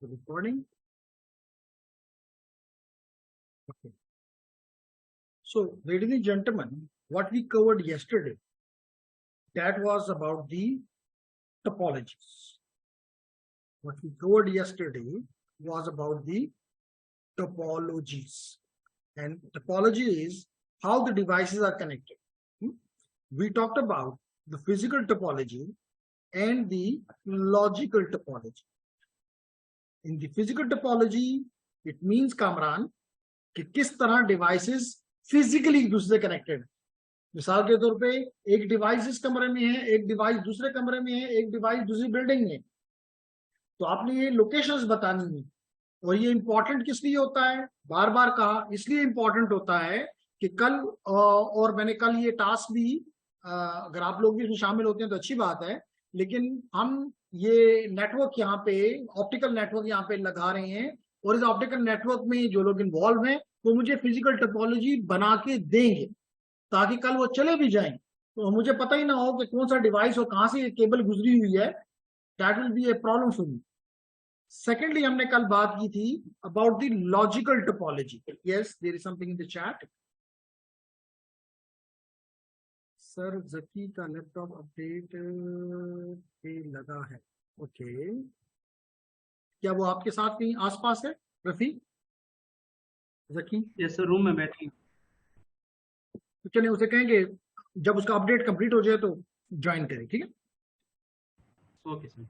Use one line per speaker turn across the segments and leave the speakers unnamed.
Recording. Okay. So, ladies and gentlemen, what we covered yesterday, that was about the topologies. What we covered yesterday was about the topologies. And topology is how the devices are connected. We talked about the physical topology and the logical topology. In the physical topology, it means, Kamran, कि किस तरह devices physically एक दूसरे से connected. मिसाल के तौर पे एक डिवाइस इस कमरे में है, एक डिवाइस दूसरे कमरे में है, एक डिवाइस दूसरी बिल्डिंग में, तो आपने ये लोकेशंस बतानी है। और ये इंपॉर्टेंट किस लिए होता है, बार बार कहा, इसलिए इंपॉर्टेंट होता है कि कल और मैंने कल ये टास्क भी, अगर आप लोग भी इसमें शामिल होते हैं तो अच्छी बात है, लेकिन हम ये नेटवर्क यहाँ पे, ऑप्टिकल नेटवर्क यहाँ पे लगा रहे हैं, और इस ऑप्टिकल नेटवर्क में जो लोग इन्वॉल्व हैं वो मुझे फिजिकल टोपोलॉजी बना के देंगे, ताकि कल वो चले भी जाएं तो मुझे पता ही ना हो कि कौन सा डिवाइस और कहां से ये केबल गुजरी हुई है। That will be a problem for me. Secondly, हमने कल बात की थी about the logical topology. Yes, there is something in the chat. Sir, Zaki का लैपटॉप अपडेट पे लगा है। ओके, क्या वो आपके साथ कहीं आसपास है रफी? जकी?
यस सर, रूम में बैठी।
तो चलिए उसे कहेंगे जब उसका अपडेट कंप्लीट हो जाए तो ज्वाइन करें, ठीक है?
Okay sir.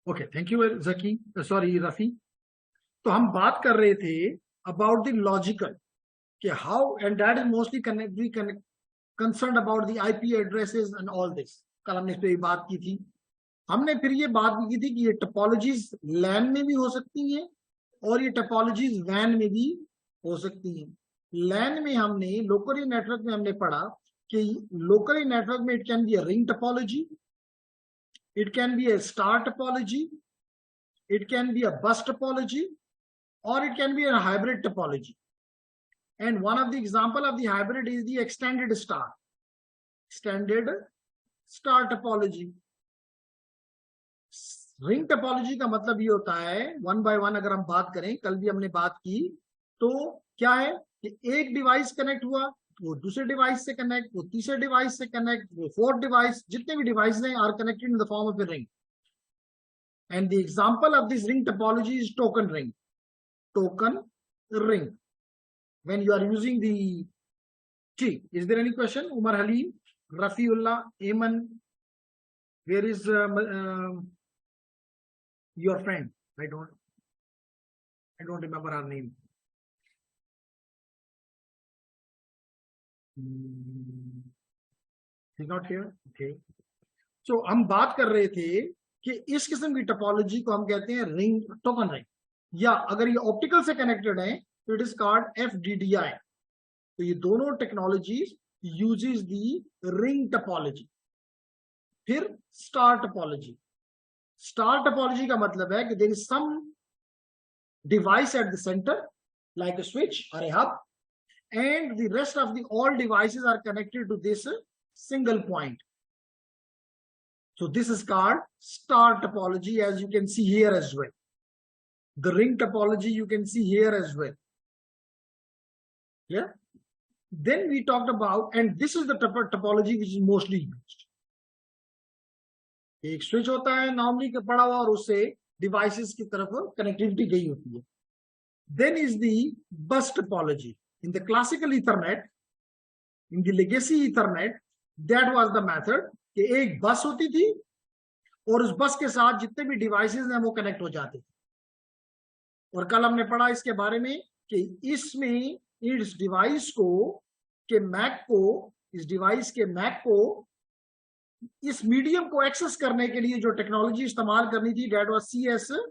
Okay, thank you Zaki, sorry Rafi. तो हम बात कर रहे थे अबाउट द लॉजिकल, कि how, and that is mostly concern about the IP addresses and all this. कल हमने इस पे बात की थी। हमने फिर ये बात भी की थी कि ये टोपोलॉजीज लैन में भी हो सकती हैं और ये टोपोलॉजीज वैन में भी हो सकती हैं। लैन में हमने लोकली नेटवर्क में हमने पढ़ा कि लोकली नेटवर्क में it can be a ring topology, it can be a star topology, it can be a bus topology, or it can be a hybrid topology. And one of the example of the hybrid is the extended star topology. Ring topology का मतलब ये होता है, one by one अगर हम बात करें, कल भी हमने बात की, तो क्या है कि एक डिवाइस कनेक्ट हुआ, वो दूसरे डिवाइस से कनेक्ट, वो तीसरे डिवाइस से कनेक्ट, वो फोर्थ डिवाइस, जितने भी डिवाइस हैं are connected in the form of a ring. And the example of this ring topology is token ring. Token ring. When you are using the T, is there any question? Umar Halim, Rafiullah, Ayman, where is your friend? I don't remember her name. She's not here. Okay. So हम बात कर रहे थे कि इस किस्म की topology को हम कहते हैं रिंग, टोकन रिंग, या अगर ये ऑप्टिकल से कनेक्टेड है तो इट इज कॉल्ड FDDI. तो ये दोनों technologies uses the ring topology. फिर स्टार टोपोलॉजी. स्टार टोपोलॉजी का मतलब है कि there is some device at the center like a switch और a hub, and the rest of the all devices are connected to this single point. So this is called star topology, as you can see here as well. The ring topology you can see here as well. Yeah. Then we talked about, and this is the topology which is mostly used. एक switch होता है normally के पड़ा हुआ और उससे devices की तरफ कनेक्टिविटी गई होती है. Then is the bus topology. In the classical Ethernet, in the legacy Ethernet, that was the method कि एक बस होती थी और उस बस के साथ जितने भी डिवाइसेस हैं वो कनेक्ट हो जाते थे. और कल हमने पढ़ा इसके बारे में कि इसमें इस डिवाइस को के मैक को, इस डिवाइस के मैक को इस मीडियम को एक्सेस करने के लिए जो टेक्नोलॉजी इस्तेमाल करनी थी, डेट वाज CSMACD.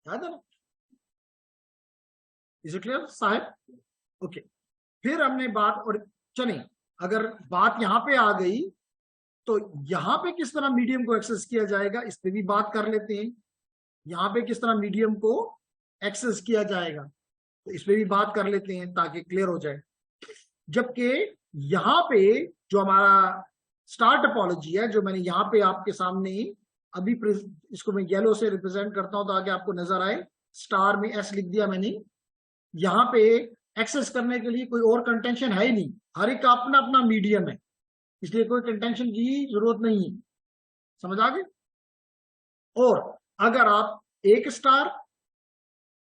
याद है ना? इज इट क्लियर साहब? ओके. फिर हमने बात, और चलें अगर बात यहां पे आ गई तो यहां पे किस तरह मीडियम को एक्सेस किया जाएगा इस पे भी बात कर लेते हैं. यहां पे किस तरह मीडियम को एक्सेस किया जाएगा तो इस पे भी बात कर लेते हैं ताकि क्लियर हो जाए. जबकि यहां पे जो हमारा स्टार टोपोलॉजी है, जो मैंने यहां पे आपके सामने अभी इसको मैं येलो से रिप्रेजेंट करता हूं तो आगे आपको नजर आए, स्टार में एस लिख दिया मैंने। यहाँ पे एक्सेस करने के लिए कोई और कंटेंशन है ही नहीं, हर एक का अपना अपना मीडियम है, इसलिए कोई कंटेंशन की जरूरत नहीं है। समझ आ गए? और अगर आप एक स्टार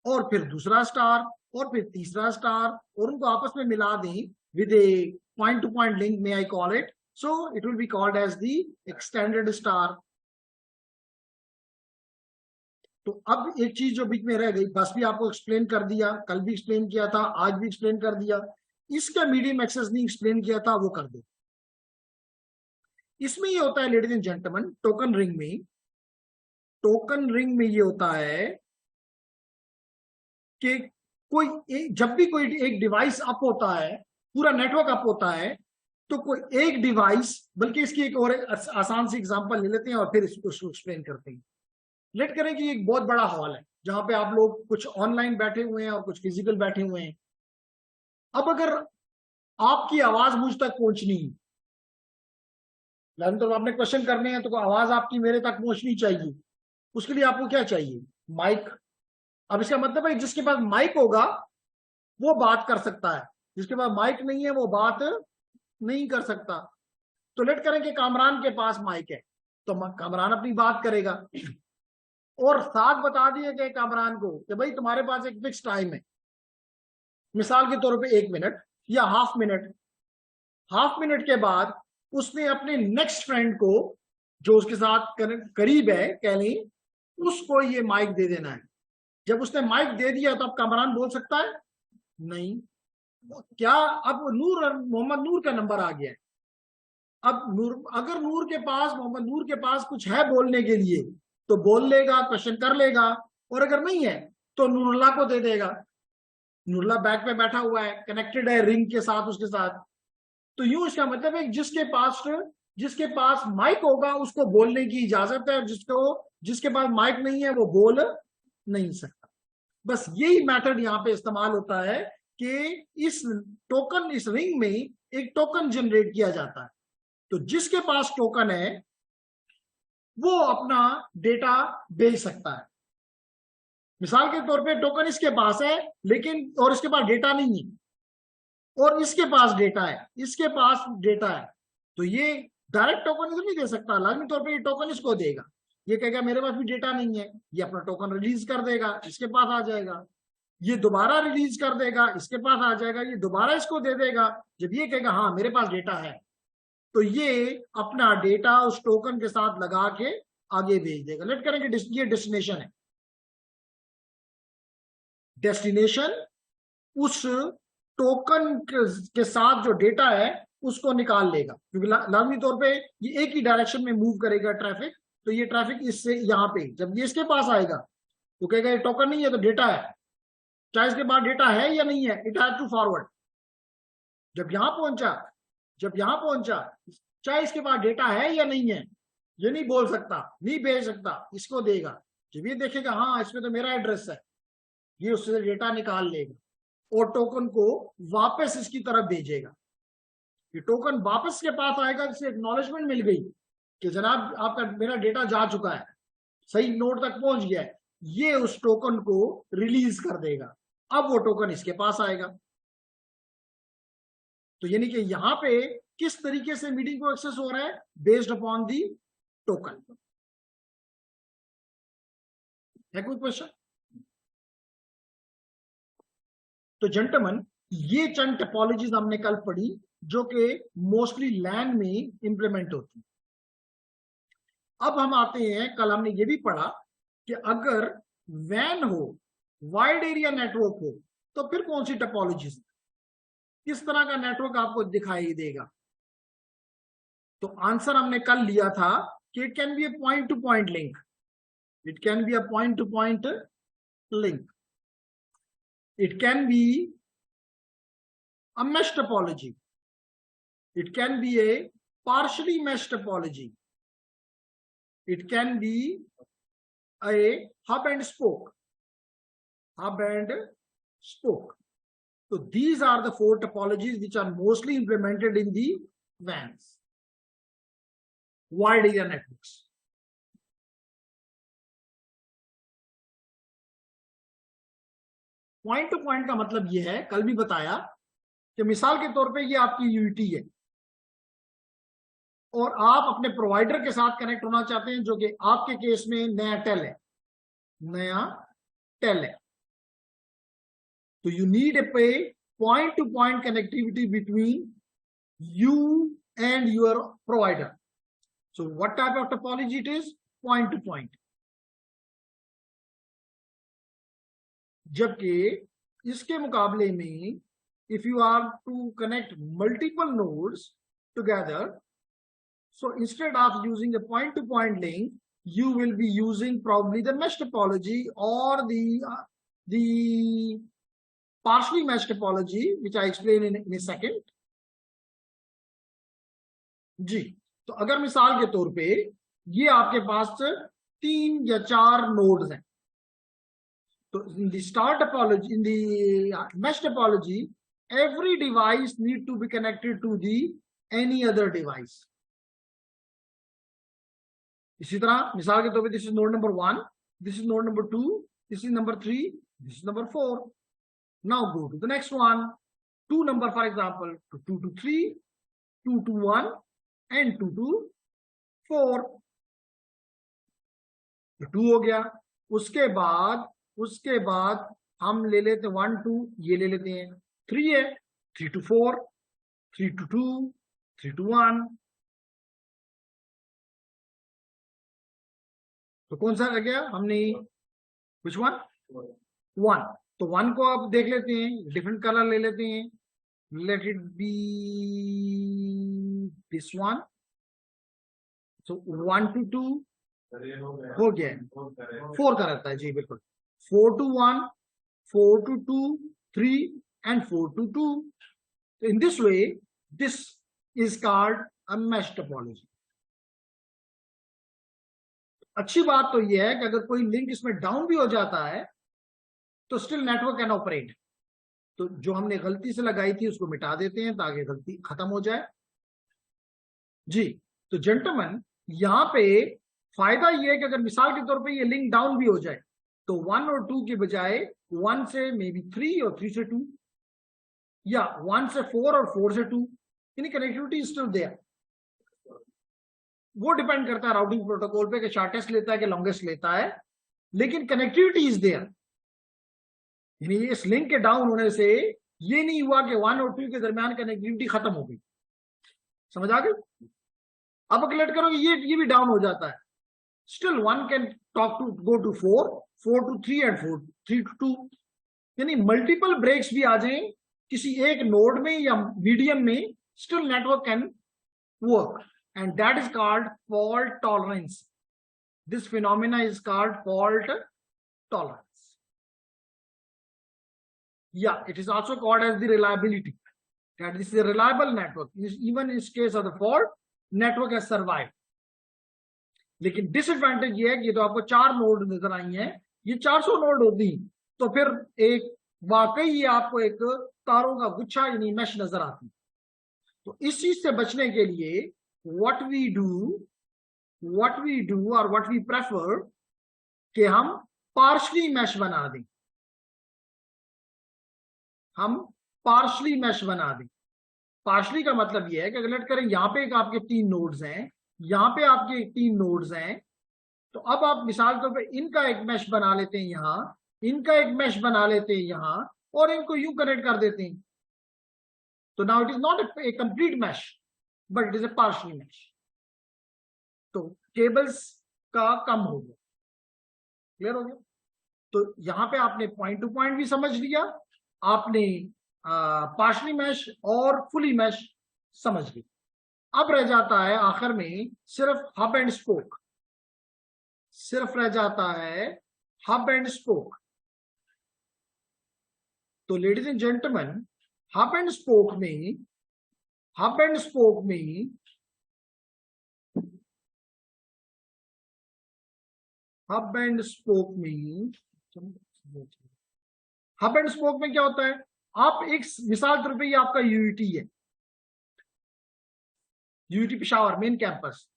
और फिर दूसरा स्टार और फिर तीसरा स्टार और उनको आपस में मिला दें with a point to point link, may I call it, so it will be called as the extended star. तो अब एक चीज जो बीच में रह गई, बस भी आपको एक्सप्लेन कर दिया, कल भी एक्सप्लेन किया था, आज भी एक्सप्लेन कर दिया, इसका मीडियम एक्सेस नहीं एक्सप्लेन किया था, वो कर दो। इसमें ये होता है ladies and gentleman, token ring में, टोकन रिंग में ये होता है कि जब भी कोई एक डिवाइस अप होता है, पूरा नेटवर्क अप होता है, तो कोई एक डिवाइस, बल्कि इसकी एक और आसान सी एग्जांपल ले लेते हैं और फिर इसको एक्सप्लेन करते हैं। लेट करें कि एक बहुत बड़ा हॉल है जहां पे आप लोग कुछ ऑनलाइन बैठे हुए हैं और कुछ फिजिकल बैठे हुए हैं। अब अगर आपकी आवाज मुझ तक पहुंचनी है, तो आपने क्वेश्चन करने हैं, तो आवाज आपकी मेरे तक पहुंचनी चाहिए, उसके लिए आपको क्या चाहिए? माइक। अब इसका मतलब है जिसके पास माइक होगा वो बात कर सकता है, जिसके पास माइक नहीं है वो बात नहीं कर सकता। तो लेट करें कि कामरान के पास माइक है, तो कामरान अपनी बात करेगा, और साथ बता दिए गए कामरान को कि भाई तुम्हारे पास एक फिक्स टाइम है, मिसाल के तौर पे 1 मिनट या हाफ मिनट। हाफ मिनट के बाद उसने अपने नेक्स्ट फ्रेंड को जो उसके साथ करीब है कह लें, उसको ये माइक दे देना है। जब उसने माइक दे दिया तो अब कामरान बोल सकता है? नहीं। क्या अब मोहम्मद नूर का नंबर आ गया है, अब अगर मोहम्मद नूर के पास कुछ है बोलने के लिए तो बोल लेगा, क्वेश्चन कर लेगा, और अगर नहीं है तो नूरुल्लाह को दे देगा। नूरुल्लाह बैक पे बैठा हुआ है, कनेक्टेड है रिंग के साथ, उसके साथ। तो यूं इसका मतलब है जिसके पास माइक होगा उसको बोलने की इजाजत है, जिसके पास माइक नहीं है वो बोल नहीं सकता। बस यही मैथड यहां पे इस्तेमाल होता है कि इस रिंग में एक टोकन जनरेट किया जाता है। तो जिसके पास टोकन है वो अपना डेटा भेज सकता है। मिसाल के तौर पे टोकन इसके पास है लेकिन, और इसके पास डेटा नहीं है, और इसके पास डेटा है, इसके पास डेटा है, तो ये डायरेक्ट टोकन इधर नहीं दे सकता, लाजमी तौर पे ये टोकन इसको देगा। ये कहेगा मेरे पास भी डेटा नहीं है, ये अपना टोकन रिलीज कर देगा, इसके पास आ जाएगा, ये दोबारा रिलीज कर देगा, इसके पास आ जाएगा, ये दोबारा इसको दे देगा। जब ये कहेगा हाँ मेरे पास डेटा है, तो ये अपना डेटा उस टोकन के साथ लगा के आगे भेज देगा। लेट करेंगे ये डेस्टिनेशन है, डेस्टिनेशन उस टोकन के साथ जो डेटा है उसको निकाल लेगा, क्योंकि लाजमी तौर पे ये एक ही डायरेक्शन में मूव करेगा ट्रैफिक। तो ये ट्रैफिक इससे यहां पे जब ये इसके पास आएगा तो कहेगा ये टोकन नहीं है तो डेटा है, चाहे इसके पास डेटा है या नहीं है, इट हैज टू फॉरवर्ड। जब यहां पहुंचा चाहे इसके पास डेटा है या नहीं है, ये नहीं बोल सकता, नहीं भेज सकता, इसको देगा। जब ये देखेगा हाँ इसमें तो मेरा एड्रेस है, ये उससे डेटा निकाल लेगा और टोकन को वापस इसकी तरफ भेजेगा। ये टोकन वापस के पास आएगा जिससे एक्नॉलेजमेंट मिल गई कि जनाब आपका मेरा डेटा जा चुका है, सही नोड तक पहुंच गया है। ये उस टोकन को रिलीज कर देगा, अब वो टोकन इसके पास आएगा। तो यानी कि यहां पे किस तरीके से मीटिंग को एक्सेस हो रहा है, बेस्ड अपॉन दी टोकन। है कोई क्वेश्चन? तो जेंटलमैन ये चंद टोपोलॉजीज हमने कल पढ़ी जो कि मोस्टली लैन में इंप्लीमेंट होती। अब हम आते हैं, कल हमने ये भी पढ़ा कि अगर वैन हो, वाइड एरिया नेटवर्क हो, तो फिर कौन सी टोपोलॉजीज, किस तरह का नेटवर्क आपको दिखाई देगा। तो आंसर हमने कल लिया था कि it can be A point to point link, it can be a point to point link, it can be a mesh topology, it can be a partially mesh topology, it can be a hub and spoke, so these are the 4 topologies which are mostly implemented in the WANs, wide area networks. Point to point का मतलब ये है, कल भी बताया कि मिसाल के तौर पे ये आपकी यूईटी है और आप अपने प्रोवाइडर के साथ कनेक्ट होना चाहते हैं, जो कि आपके केस में नया टेल है, नया टेल है। तो यू नीड ए पे point to point connectivity between you and your provider. So what type of topology it is? Point to point. जबकि इसके मुकाबले में if you are to connect multiple nodes together, so instead of using a point to point link, you will be using probably the mesh topology or the partially mesh topology, which I explain in a second. जी, तो अगर मिसाल के तौर पे ये आपके पास 3 या 4 nodes हैं, तो in the star topology, in the mesh topology, every device need to be connected to the any other device. इसी तरह मिसाल के तौर पे this is node number 1, this is node number 2, this is number 3, this is number 4। Now go to the next one, 2 number for example, 2 to 3, 2 to 1 and 2 to 4, तो 2 हो गया। उसके बाद हम ले लेते हैं 1 2, ये ले लेते हैं, 3 है, 3 to 4, 3 to 2, 3 to 1, तो कौन सा रह गया हमने, which one? 1। तो 1 को आप देख लेते हैं, डिफरेंट कलर ले लेते हैं, let it be this one। so 1 to 2 हो गया, 4 का रहता है जी, बिल्कुल। 4 to 1, 4 to 2, 3 and 4 to 2। so in this way this is called a mesh topology। अच्छी बात तो यह है कि अगर कोई लिंक इसमें डाउन भी हो जाता है तो स्टिल नेटवर्क कैन ऑपरेट। तो जो हमने गलती से लगाई थी उसको मिटा देते हैं ताकि गलती खत्म हो जाए जी। तो जेंटलमैन, यहाँ पे फायदा ये है कि अगर मिसाल के तौर पे ये लिंक डाउन भी हो जाए तो 1 और 2 के बजाय 1 से मे बी 3 और 3 से 2, या 1 से 4 और 4 से 2, यानी कनेक्टिविटी स्टिल देयर। वो डिपेंड करता है राउटिंग प्रोटोकॉल पे कि शॉर्टेस्ट लेता है कि लॉन्गेस्ट लेता है, लेकिन कनेक्टिविटी इज देयर। यानी इस लिंक के डाउन होने से ये नहीं हुआ कि 1 और 2 के दरमियान कनेक्टिविटी खत्म हो गई। समझ आ गई? अब कैलकुलेट करो, ये भी डाउन हो जाता है, still 1 can talk to go to 4, 4 to 3 and 3 to 2। यानी मल्टीपल ब्रेक्स भी आ जाएं किसी एक नोड में या मीडियम में, still network can work, and that is called fault tolerance। this phenomena is called fault tolerance। yeah, it is also called as the reliability, that this is a reliable network, even in case of the fault network has survived। लेकिन disadvantage ये है कि तो आपको 4 node नजर आई हैं, ये 400 node होती तो फिर एक वाकई ये आपको एक तारों का गुच्छा यानी मैश नजर आती। तो इस चीज से बचने के लिए what we do or what we prefer कि हम पार्शली मैश बना दें, हम पार्शली मैश बना दें। पार्शली का मतलब यह है कि अगर लेट करें यहाँ पे एक आपके 3 नोड्स हैं, यहाँ पे आपके 3 नोड्स हैं, तो अब आप मिसाल तौर पे इनका एक मैश बना लेते हैं यहाँ, इनका एक मैश बना लेते हैं यहाँ, और इनको यूं कनेक्ट कर देते हैं। तो now it is not a complete mesh but it is a partially mesh. तो केबल्स का कम हो गया, क्लियर हो गया? तो यहाँ पे आपने पॉइंट टू पॉइंट भी समझ लिया, आपने पार्शली मैश और फुली मैश समझ लिया। अब रह जाता है आखिर में सिर्फ हब एंड स्पोक, सिर्फ रह जाता है हब एंड स्पोक। तो ladies and gentleman, hub and spoke में हब एंड स्पोक में क्या होता है? आप एक मिसाल तौर पे ये आपका यूईटी है, UET Peshawar main campus.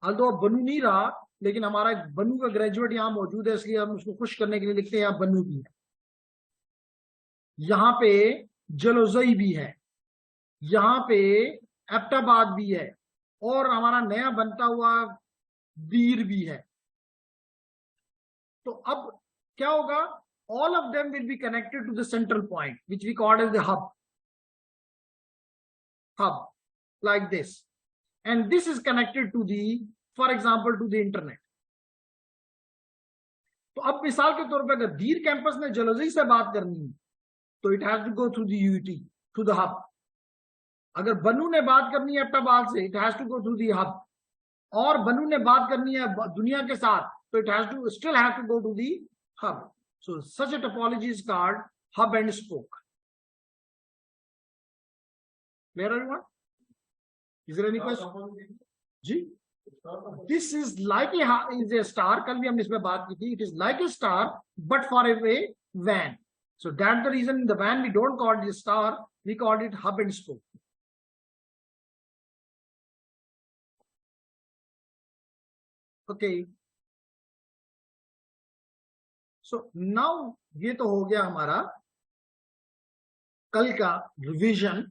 although अब बनू नहीं रहा, लेकिन हमारा बनू का ग्रेजुएट यहाँ मौजूद है, इसलिए हम उसको खुश करने के लिए लिखते हैं यहाँ बनू भी है। यहाँ पे जलोजई भी है, यहाँ पे एबटाबाद भी है, और हमारा नया बनता हुआ दीर भी है। तो अब क्या होगा, all of them will be connected to the central point which we call as the hub like this, and this is connected to the, for example, to the internet. तो अब मिसाल के तौर पे अगर दीर कैंपस में जलोजी से बात करनी है तो it has to go through the यूटी, थ्रू द हब। अगर बनू ने बात करनी है एबटाबाद से, it has to go through the hub. और बनू ने बात करनी है दुनिया के साथ, तो it has to still have to go to the hub. So such a topology is called hub and spoke. Clear everyone? Is there any question? जी, this is like a star. कल भी हमने इसमें बात की थी. It is like a star, but for a van. So that's the reason in the van we don't call it a star. We call it hub and spoke. Okay. So now ये तो हो गया हमारा कल का revision,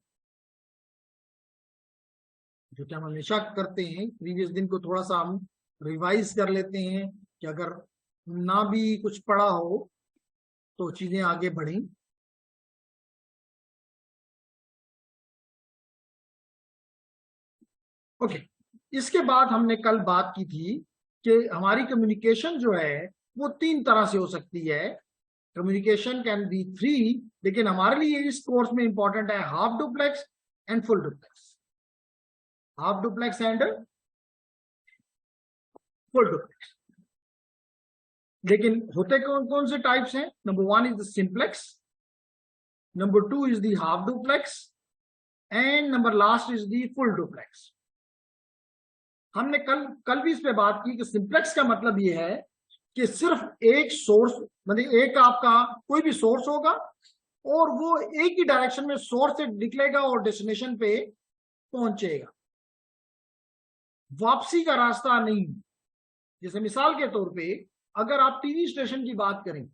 जो कि हम हमेशा करते हैं। प्रीवियस दिन को थोड़ा सा हम रिवाइज कर लेते हैं कि अगर ना भी कुछ पढ़ा हो तो चीजें आगे बढ़ी। ओके, इसके बाद हमने कल बात की थी कि हमारी कम्युनिकेशन जो है वो 3 तरह से हो सकती है। कम्युनिकेशन कैन बी 3, लेकिन हमारे लिए इस कोर्स में इंपॉर्टेंट है half duplex and full duplex. Half duplex and full duplex. लेकिन होते कौन कौन से टाइप्स हैं? Number 1 is the simplex, number 2 is the half duplex, and number last is the full duplex. हमने कल भी इस पे बात की कि सिंप्लेक्स का मतलब ये है कि सिर्फ एक सोर्स, मतलब एक आपका कोई भी सोर्स होगा और वो एक ही डायरेक्शन में सोर्स से निकलेगा और डेस्टिनेशन पे पहुंचेगा, वापसी का रास्ता नहीं। जैसे मिसाल के तौर पे अगर आप टीवी स्टेशन की बात करें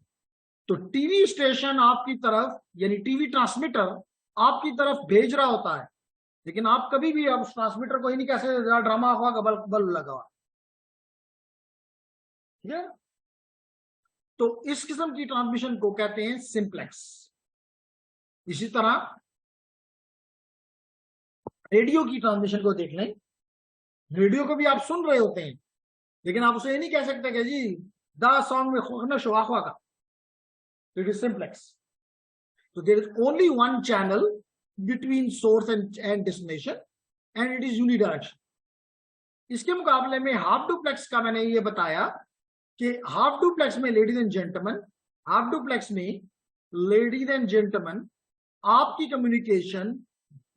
तो टीवी स्टेशन आपकी तरफ, यानी टीवी ट्रांसमीटर आपकी तरफ भेज रहा होता है, लेकिन आप कभी भी अब उस ट्रांसमीटर को ही नहीं कैसे ड्रामा हुआ बल्ब लगा हुआ, ठीक है। तो इस किस्म की ट्रांसमिशन को कहते हैं सिंप्लेक्स। इसी तरह रेडियो की ट्रांसमिशन को देख लें। रेडियो को भी आप सुन रहे होते हैं, लेकिन आप उसे ये नहीं कह सकते कि जी द सॉन्ग में खोखना शुआखवा का, इट इज सिंप्लेक्स। तो there is only one channel between source and destination and it is unidirection. इसके मुकाबले में हाफ डुप्लेक्स का मैंने ये बताया कि हाफ डुप्लेक्स में ladies and gentleman, half duplex में लेडीज एंड जेंटलमैन आपकी कम्युनिकेशन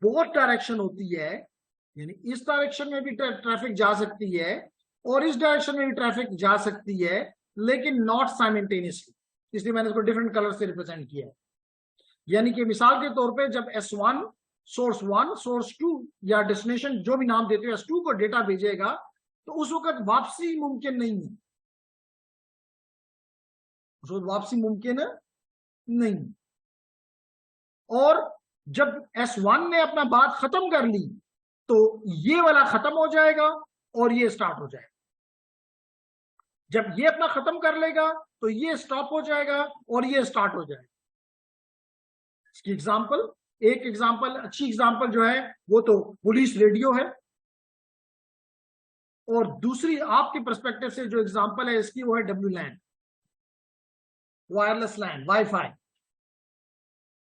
बोथ डायरेक्शन होती है, यानी इस डायरेक्शन में भी ट्रैफिक जा सकती है और इस डायरेक्शन में भी ट्रैफिक जा सकती है, लेकिन नॉट साइमल्टेनियसली। इसलिए मैंने इसको डिफरेंट कलर से रिप्रेजेंट किया है। यानी कि मिसाल के तौर पे जब S1 सोर्स 1 सोर्स 2 या डेस्टिनेशन जो भी नाम देते हो S2 को डेटा भेजेगा, तो उस वक्त वापसी मुमकिन नहीं है, उस वक्त वापसी मुमकिन नहीं। और जब S1 ने अपना बात खत्म कर ली तो ये वाला खत्म हो जाएगा और ये स्टार्ट हो जाएगा। जब ये अपना खत्म कर लेगा तो ये स्टॉप हो जाएगा और ये स्टार्ट हो जाएगा। इसकी एग्जांपल, एक एग्जांपल, अच्छी एग्जांपल जो है वो तो पुलिस रेडियो है, और दूसरी आपके पर्सपेक्टिव से जो एग्जांपल है इसकी वो है WLAN, वायरलेस लैन, वाईफाई।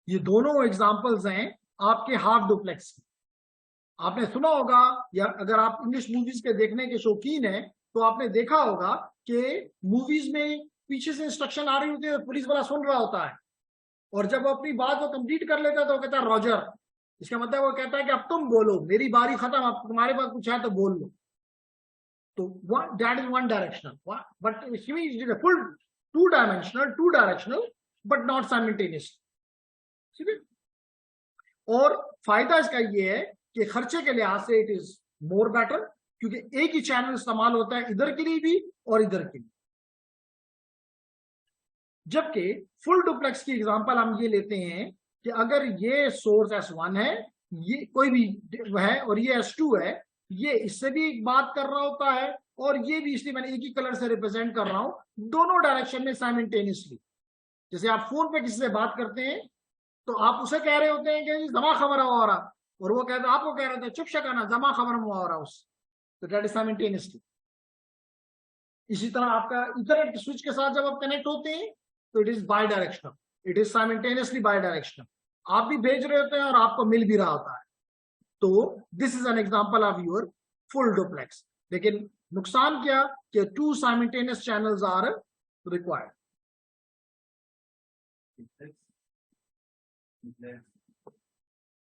ये दोनों एग्जांपल्स हैं आपके हाफ डुप्लेक्स की। आपने सुना होगा, या अगर आप इंग्लिश मूवीज के देखने के शौकीन हैं तो आपने देखा होगा कि मूवीज में पीछे से इंस्ट्रक्शन आ रही होती है, पुलिस वाला सुन रहा होता है, और जब वो अपनी बात को कंप्लीट कर लेता है तो वो कहता है रॉजर। इसका मतलब वो कहता है कि अब तुम बोलो, मेरी बारी खत्म, अब तुम्हारे पास कुछ है तो बोल लो। तो that is one directional, but it is full two directional but not simultaneous. ठीक है। और फायदा इसका ये है कि खर्चे के लिहाज से इट इज मोर बेटर, क्योंकि एक ही चैनल इस्तेमाल होता है इधर के लिए भी और इधर के लिए। जबकि फुल डुप्लेक्स की एग्जांपल हम ये लेते हैं कि अगर ये सोर्स S1 है, ये कोई भी है, और ये S2 है, ये इससे भी बात कर रहा होता है और ये भी, इसलिए मैंने एक ही कलर से रिप्रेजेंट कर रहा हूं, दोनों डायरेक्शन में साइमल्टेनियसली। जैसे आप फोन पे किसी से बात करते हैं तो आप उसे कह रहे होते हैं कि जमा खबर हो रहा, और वो कहता आपको कह रहे थे चुप शकाना जमा खबर हो रहा उस, तो दैट इज साइमल्टेनियसली। इसी तरह आपका इथरनेट स्विच के साथ जब आप कनेक्ट होते हैं तो it is bidirectional, it is simultaneously bidirectional. आप भी भेज रहे होते हैं और आपको मिल भी रहा होता है। तो this is an example of your full duplex. लेकिन नुकसान क्या कि 2 simultaneous channels are required.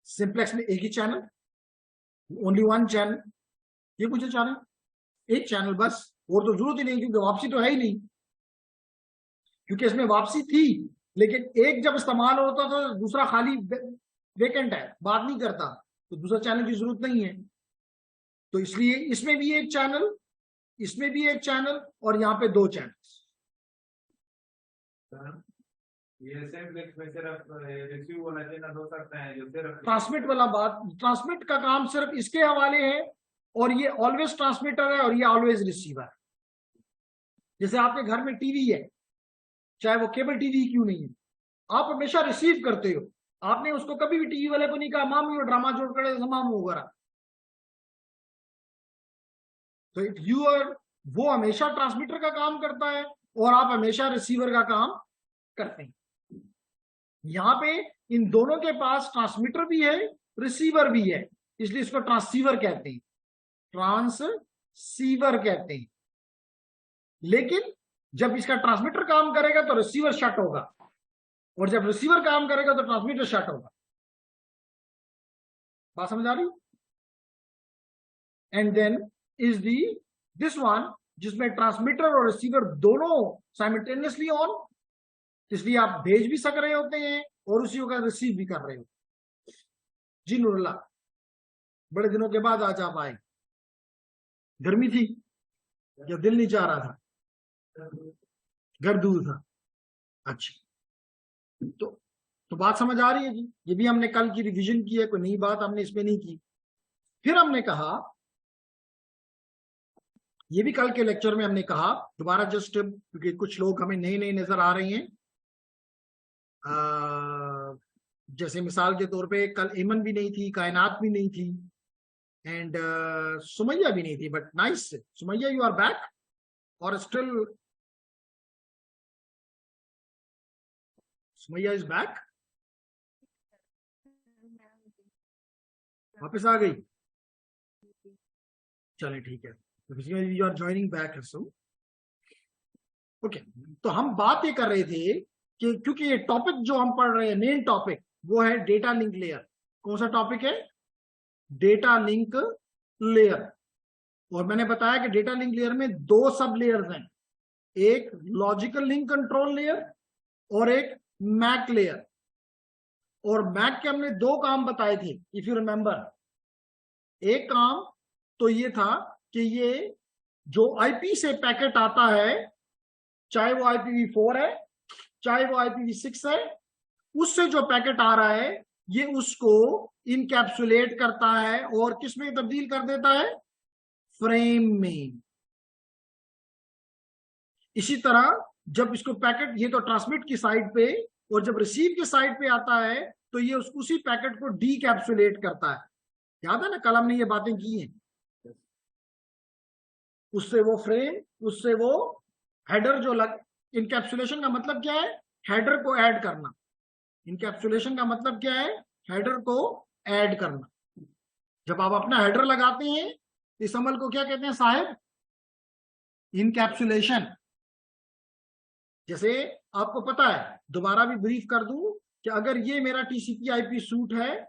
Simplex में एक ही चैनल, ओनली 1 चैनल। ये पूछे चाह रहे हैं, एक चैनल बस, और तो जरूरत ही नहीं, क्योंकि वापसी तो है ही नहीं। क्योंकि इसमें वापसी थी, लेकिन एक जब इस्तेमाल होता तो दूसरा खाली वेकेंट है, बात नहीं करता, तो दूसरा चैनल की जरूरत नहीं है। तो इसलिए इसमें भी एक चैनल, इसमें भी एक चैनल, और यहाँ पे 2 चैनल।
ये सिंप्लेक्स में सिर्फ रिसीव वाला चैनल हो सकता है जो सिर्फ
ट्रांसमिट वाला बात, ट्रांसमिट का काम सिर्फ इसके हवाले है, और ये ऑलवेज ट्रांसमीटर है और ये ऑलवेज रिसीवर है। जैसे आपके घर में टीवी है, चाहे वो केबल टीवी क्यों नहीं है, आप हमेशा रिसीव करते हो। आपने उसको कभी भी टीवी वाले को नहीं कहा मामी वो ड्रामा जोड़ कर मामू वगैरह। तो यू आर, वो हमेशा ट्रांसमीटर का काम करता है और आप हमेशा रिसीवर का काम करते हैं। यहां पे इन दोनों के पास ट्रांसमीटर भी है, रिसीवर भी है, इसलिए इसको ट्रांसीवर कहते हैं, ट्रांससीवर कहते हैं। लेकिन जब इसका ट्रांसमीटर काम करेगा तो रिसीवर शट होगा, और जब रिसीवर काम करेगा तो ट्रांसमीटर शट होगा। बात समझ आ रही? And then is the this one, जिसमें ट्रांसमीटर और रिसीवर दोनों साइमल्टेनियसली ऑन, इसलिए आप भेज भी सक रहे होते हैं और उसी वक्त रिसीव भी कर रहे हो। जी नूरुल्लाह, बड़े दिनों के बाद आज आप आए, गर्मी थी या दिल नहीं चाह रहा था? घर दूर था। अच्छा, तो बात समझ आ रही है जी। ये भी हमने कल की रिवीजन की है, कोई नई बात हमने इसमें नहीं की। फिर हमने कहा, ये भी कल के लेक्चर में हमने कहा, दोबारा जस्ट क्योंकि कुछ लोग हमें नए नए नजर आ रहे हैं। जैसे मिसाल के तौर पे कल एमन भी नहीं थी, कायनात भी नहीं थी, एंड सुमैया भी नहीं थी, but nice Sumaiya, you are back और स्टिल सुमैया इज बैक, वापस आ गई। चले ठीक है, you are joining back. Okay, तो हम बात ये कर रहे थे कि क्योंकि ये टॉपिक जो हम पढ़ रहे हैं, मेन टॉपिक वो है डेटा लिंक लेयर। कौन सा टॉपिक है? Data link layer. और मैंने बताया कि डेटा लिंक लेयर में 2 सब लेयर्स हैं, एक लॉजिकल लिंक कंट्रोल लेयर और एक मैक लेयर। और मैक के हमने 2 काम बताए थे, इफ यू रिमेंबर। एक काम तो ये था कि ये जो आईपी से पैकेट आता है, चाहे वो IPv4 है चाहे वो IPv6 है, उससे जो पैकेट आ रहा है ये उसको इनकैप्सुलेट करता है और किस में तब्दील कर देता है? फ्रेम में। इसी तरह जब इसको पैकेट, ये तो ट्रांसमिट की साइड पे, और जब रिसीव की साइड पे आता है तो ये उसी पैकेट को डीकैप्सुलेट करता है। याद है ना, कल हमने ये बातें की हैं। उससे वो फ्रेम, उससे वो हेडर जो लग, इनकैप्सुलेशन का मतलब क्या है? हेडर को ऐड करना। इनकैप्सुलेशन का मतलब क्या है? हेडर को ऐड करना। जब आप अपना हेडर लगाते हैं, इस अमल को क्या कहते हैं साहब? इनकैप्सुलेशन। जैसे आपको पता है, दोबारा भी ब्रीफ कर दूं कि अगर ये मेरा TCP/IP सूट है,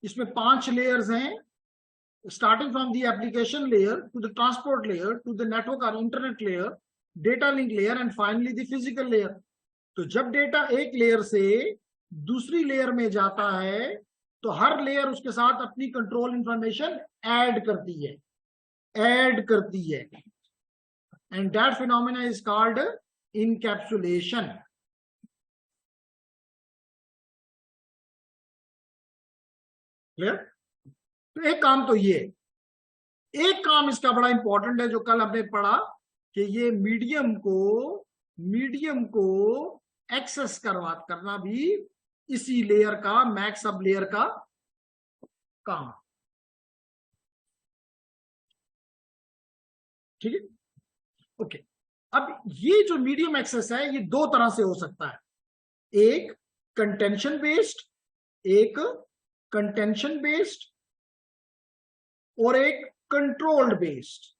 इसमें 5 लेयर्स हैं, starting from the application layer to the transport layer to the network or internet layer, data link layer and finally the physical layer। तो जब डेटा एक लेयर से दूसरी लेयर में जाता है तो हर लेयर उसके साथ अपनी कंट्रोल इंफॉर्मेशन ऐड करती है, and that phenomena is called encapsulation. Clear? तो एक काम तो ये, एक काम इसका बड़ा इंपॉर्टेंट है जो कल हमने पढ़ा कि ये मीडियम को एक्सेस करना भी इसी लेयर का, मैक सब लेयर का काम। ठीक है, ओके। अब ये जो मीडियम एक्सेस है ये दो तरह से हो सकता है, एक कंटेंशन बेस्ड और एक कंट्रोल्ड बेस्ड।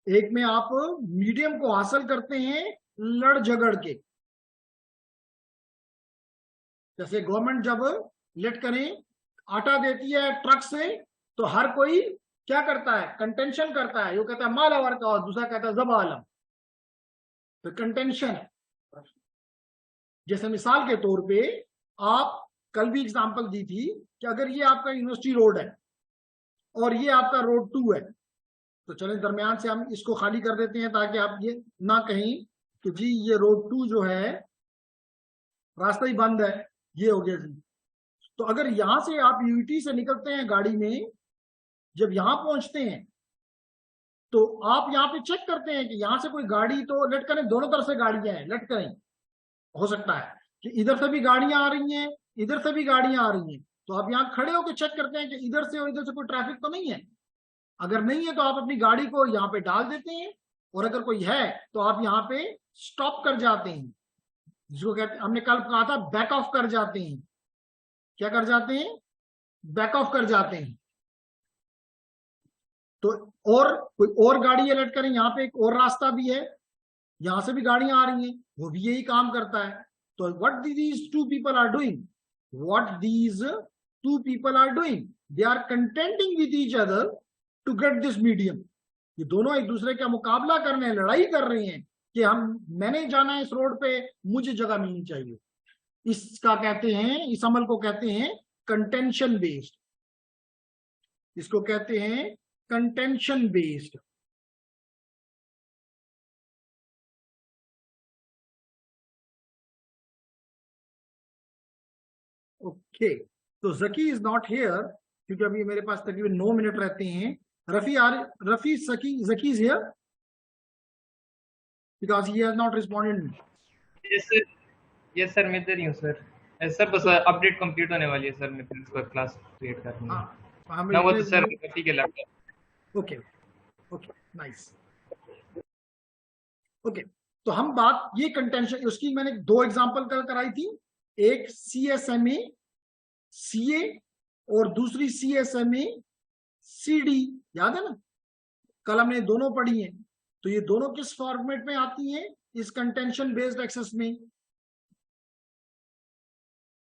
एक में आप मीडियम को हासिल करते हैं लड़ झगड़ के, जैसे गवर्नमेंट जब लेट करें आटा देती है ट्रक से तो हर कोई क्या करता है, कंटेंशन करता है, वो कहता है माला वर्का और दूसरा कहता है जबा आलम, तो कंटेंशन है। जैसे मिसाल के तौर पे आप कल भी एग्जांपल दी थी कि अगर ये आपका यूनिवर्सिटी रोड है और ये आपका रोड 2 है, तो चलें दरमियान से हम इसको खाली कर देते हैं ताकि आप ये ना कहीं कि जी ये रोड 2 जो है रास्ता ही बंद है, ये हो गया जी। तो अगर यहां से आप यूटी से निकलते हैं गाड़ी में, जब यहां पहुंचते हैं तो आप यहां पे चेक करते हैं कि यहां से कोई गाड़ी, तो लेट करें दोनों तरफ से गाड़ियां हैं, लेट करें हो सकता है कि इधर से भी गाड़ियां आ रही हैं, इधर से भी गाड़ियां आ रही हैं, तो आप यहाँ खड़े होकर चेक करते हैं कि इधर से और इधर से कोई ट्रैफिक तो नहीं है। अगर नहीं है तो आप अपनी गाड़ी को यहाँ पे डाल देते हैं, और अगर कोई है तो आप यहाँ पे स्टॉप कर जाते हैं, जिसको कहते हैं, हमने कल कहा था बैक ऑफ कर जाते हैं। क्या कर जाते हैं? बैक ऑफ कर जाते हैं। तो और कोई और गाड़ी अलर्ट करें, यहाँ पे एक और रास्ता भी है, यहां से भी गाड़ियां आ रही हैं, वो भी यही काम करता है। तो what these two people are doing, they are contending with each other to get this medium. ये दोनों एक दूसरे का मुकाबला कर रहे हैं, लड़ाई कर रहे हैं कि मैंने जाना है इस रोड पे, मुझे जगह मिलनी चाहिए। इसका कहते हैं, इस अमल को कहते हैं कंटेंशन बेस्ड, इसको कहते हैं कंटेंशन बेस्ड। ओके, तो जकी इज नॉट हियर क्योंकि अभी मेरे पास तकरीबन 9 मिनट रहते हैं। Rafi Zaki is here because he has not responded.
Yes sir मैं इधर ही हूँ सर। सर बस अपडेट कंप्लीट होने वाली है सर, मैं प्रिंसिपल क्लास क्रिएट करनी है ना, वो तो सर ठीक है laptop.
Okay okay nice. Okay, तो हम बात ये कंटेंशन, उसकी मैंने 2 एग्जांपल कल कराई थी, एक CSMA CA और दूसरी CSMA CD, याद है ना, कल हमने दोनों पढ़ी हैं। तो ये दोनों किस फॉर्मेट में आती हैं? इस कंटेंशन बेस्ड एक्सेस में।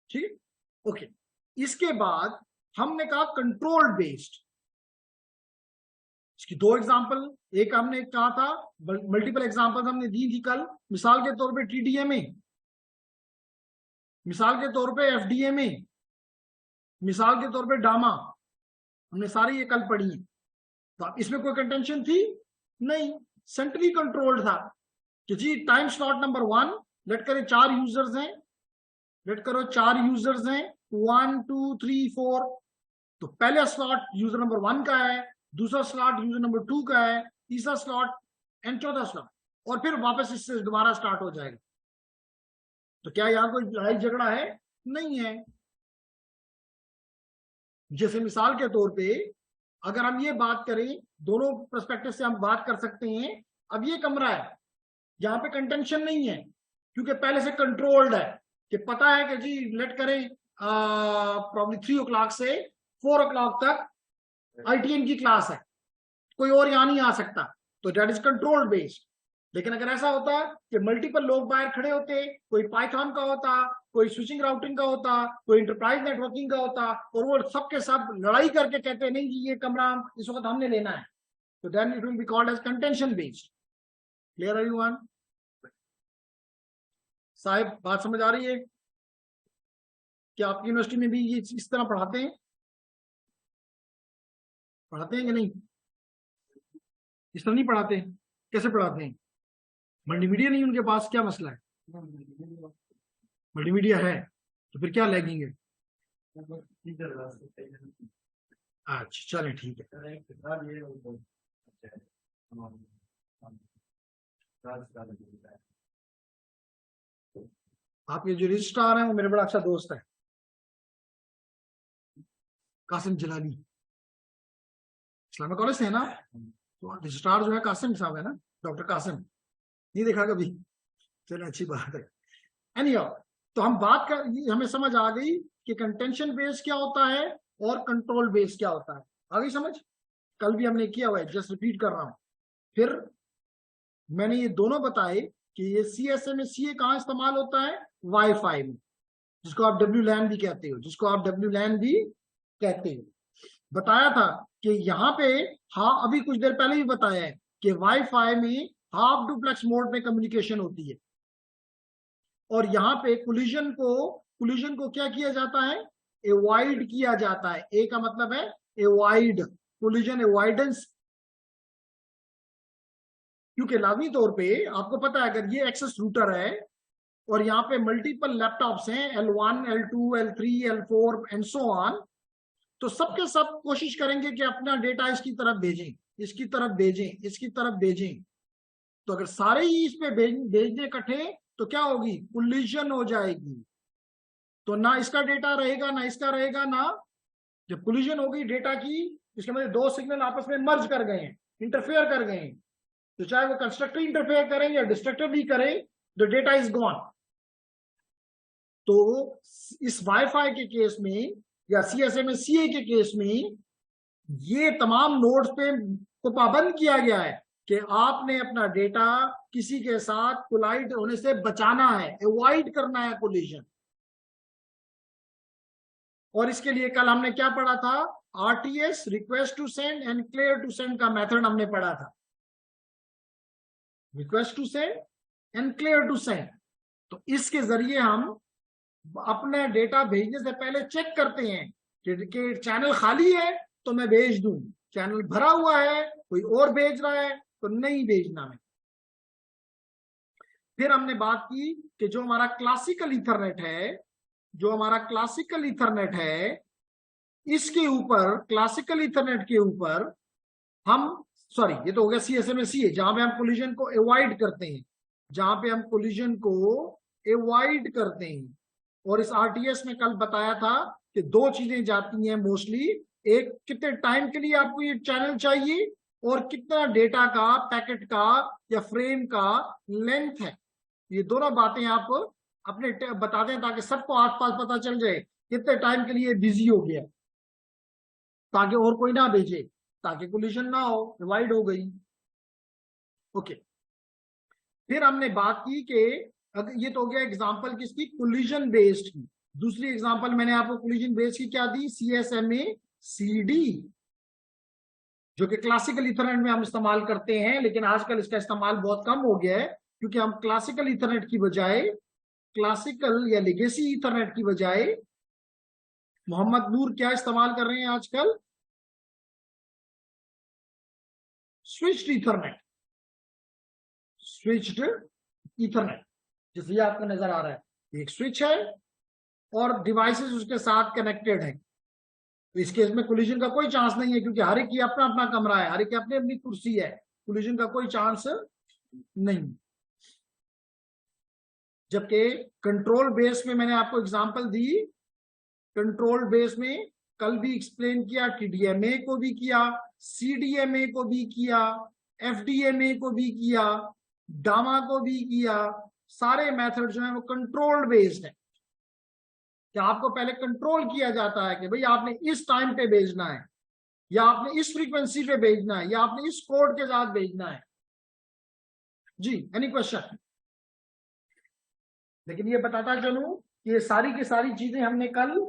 ठीक, ओके। इसके बाद हमने कहा कंट्रोल बेस्ड, इसकी 2 एग्जांपल, एक हमने कहा था, मल्टीपल एग्जांपल्स हमने दी थी कल, मिसाल के तौर पे TDMA, मिसाल के तौर पे FDMA, मिसाल के तौर पे डामा, हमने सारी ये कल पढ़ी है। तो अब इसमें कोई कंटेंशन थी नहीं, सेंट्रली कंट्रोल्ड था कि जी टाइम स्लॉट नंबर 1, लेट करें 4 यूजर्स हैं, लेट करो 4 यूजर्स हैं 1 2 3 4, तो पहला स्लॉट यूजर नंबर 1 का है, दूसरा स्लॉट यूजर नंबर 2 का है, तीसरा स्लॉट एंड चौथा स्लॉट, और फिर वापस इससे दोबारा स्टार्ट हो जाएगा। तो क्या यहाँ कोई लड़ाई झगड़ा है? नहीं है। जैसे मिसाल के तौर पे अगर हम ये बात करें, दोनों पर्सपेक्टिव से हम बात कर सकते हैं। अब ये कमरा है, यहाँ पे कंटेंशन नहीं है क्योंकि पहले से कंट्रोल्ड है कि पता है कि जी लेट करें प्रॉब्ली 3 o'clock से 4 o'clock तक ITM की क्लास है, कोई और यहाँ नहीं आ सकता, तो दैट इज कंट्रोल्ड बेस्ड। लेकिन अगर ऐसा होता कि मल्टीपल लोग बाहर खड़े होते, कोई पाइथन का होता, कोई स्विचिंग राउटिंग का होता, कोई इंटरप्राइज नेटवर्किंग का होता, और वो सबके सब लड़ाई करके कहते नहीं जी ये कमरा इस वक्त हमने लेना है, तो then it will be called as contention based. Clear everyone? Sahib बात समझ आ रही है? क्या आपकी यूनिवर्सिटी में भी ये इस तरह पढ़ाते हैं कि नहीं? इस तरह नहीं पढ़ाते? कैसे पढ़ाते हैं? मल्टीमीडिया नहीं उनके पास, क्या मसला है? मल्टीमीडिया है, तो फिर क्या लैगिंग है?
इधर रास्ते पे
अच्छा चले ठीक है।
करेक्ट सर, ये वो अच्छा है। राजस्थान में
आपके जो रजिस्ट्रार हैं वो मेरे बड़ा अच्छा दोस्त है, कासिम जलाली, इस्लामिक कॉलेज से है ना। तो रजिस्ट्रार जो है कासिम साहब है ना, डॉक्टर कासिम, नहीं देखा कभी? चलो अच्छी बात है। एनीहाउ, तो हम बात कर, हमें समझ आ गई कि कंटेंशन बेस क्या होता है और कंट्रोल बेस क्या होता है। आ गई समझ? कल भी हमने किया हुआ है, जस्ट रिपीट कर रहा हूं। फिर मैंने ये दोनों बताए कि ये CSMA कहाँ इस्तेमाल होता है? वाईफाई में, जिसको आप WLAN भी कहते हो, जिसको आप WLAN भी कहते हो। बताया था कि यहाँ पे, हाँ अभी कुछ देर पहले भी बताया है कि वाईफाई में हाफ डुप्लेक्स मोड में कम्युनिकेशन होती है, और यहाँ पे कोलिजन को क्या किया जाता है? अवॉइड किया जाता है। ए का मतलब है अवॉइड, कोलिजन अवॉइडेंस। क्योंकि लाजमी तौर पे आपको पता है, अगर ये एक्सेस रूटर है और यहाँ पे मल्टीपल लैपटॉप्स हैं, L1 L2 L3 L4 and so on, तो सबके सब कोशिश करेंगे कि अपना डेटा इसकी तरफ भेजें, इसकी तरफ भेजें, इसकी तरफ भेजें। तो अगर सारे ही इस पे भेजने इकट्ठे, तो क्या होगी? कोलिजन हो जाएगी। तो ना इसका डेटा रहेगा ना इसका रहेगा ना। जब कोलिजन होगी डेटा की, इसके मतलब दो सिग्नल आपस में मर्ज कर गए हैं, इंटरफेयर कर गए हैं। तो चाहे वो कंस्ट्रक्टिव इंटरफेयर करें या डिस्ट्रक्टिव भी करें, द डेटा इज गॉन। तो इस वाईफाई के केस में या CSMA के केस में ये तमाम नोड्स पे को पाबंद किया गया है कि आपने अपना डेटा किसी के साथ कोलाइड होने से बचाना है, अवॉइड करना है कोलिजन। और इसके लिए कल हमने क्या पढ़ा था? RTS, request to send and clear to send का मेथड हमने पढ़ा था। Request to send and clear to send, तो इसके जरिए हम अपने डेटा भेजने से पहले चेक करते हैं कि चैनल खाली है तो मैं भेज दूं, चैनल भरा हुआ है, कोई और भेज रहा है तो नहीं भेजना है। फिर हमने बात की कि जो हमारा क्लासिकल इथरनेट है, जो हमारा क्लासिकल इथरनेट है, इसके ऊपर, क्लासिकल इथरनेट के ऊपर हम, सॉरी ये तो हो गया CSMA जहां पे हम कोलिजन को अवॉइड करते हैं, जहां पे हम कोलिजन को अवॉइड करते हैं। और इस RTS में कल बताया था कि दो चीजें जाती हैं मोस्टली, एक कितने टाइम के लिए आपको ये चैनल चाहिए, और कितना डेटा का, पैकेट का या फ्रेम का लेंथ है। ये दोनों बातें आप अपने बता दें ताकि सबको आसपास पता चल जाए कितने टाइम के लिए बिजी हो गया, ताकि और कोई ना भेजे, ताकि कोलिजन ना हो, डिवाइड हो गई। ओके, फिर हमने बात की कि ये तो हो गया एग्जांपल किसकी? कोलिजन बेस्ड की। दूसरी एग्जांपल मैंने आपको कोलिजन बेस्ड की क्या दी? CSMA CD, जो कि क्लासिकल इथरनेट में हम इस्तेमाल करते हैं, लेकिन आजकल इसका इस्तेमाल बहुत कम हो गया है, क्योंकि हम क्लासिकल इथरनेट की बजाय, क्लासिकल या लेगेसी इथरनेट की बजाय मोहम्मद नूर क्या इस्तेमाल कर रहे हैं आजकल? Switched Ethernet, switched Ethernet. जैसे ये आपको नजर आ रहा है, एक स्विच है और डिवाइसेस उसके साथ कनेक्टेड है। तो इस केस में कोलिजन का कोई चांस नहीं है, क्योंकि हर एक की अपना अपना कमरा है, हर एक की अपनी अपनी कुर्सी है, कोलिजन का कोई चांस नहीं। जबकि कंट्रोल बेस में मैंने आपको एग्जांपल दी, कंट्रोल बेस में कल भी एक्सप्लेन किया, TDMA को भी किया, CDMA को भी किया, FDMA को भी किया, डामा को भी किया। सारे मेथड जो है वो कंट्रोल बेस्ड है, कि आपको पहले कंट्रोल किया जाता है कि भाई आपने इस टाइम पे भेजना है, या आपने इस फ्रीक्वेंसी पे भेजना है, या आपने इस कोड के साथ भेजना है। जी, एनी क्वेश्चन? लेकिन ये बताता चलूं कि ये सारी की सारी चीजें हमने कल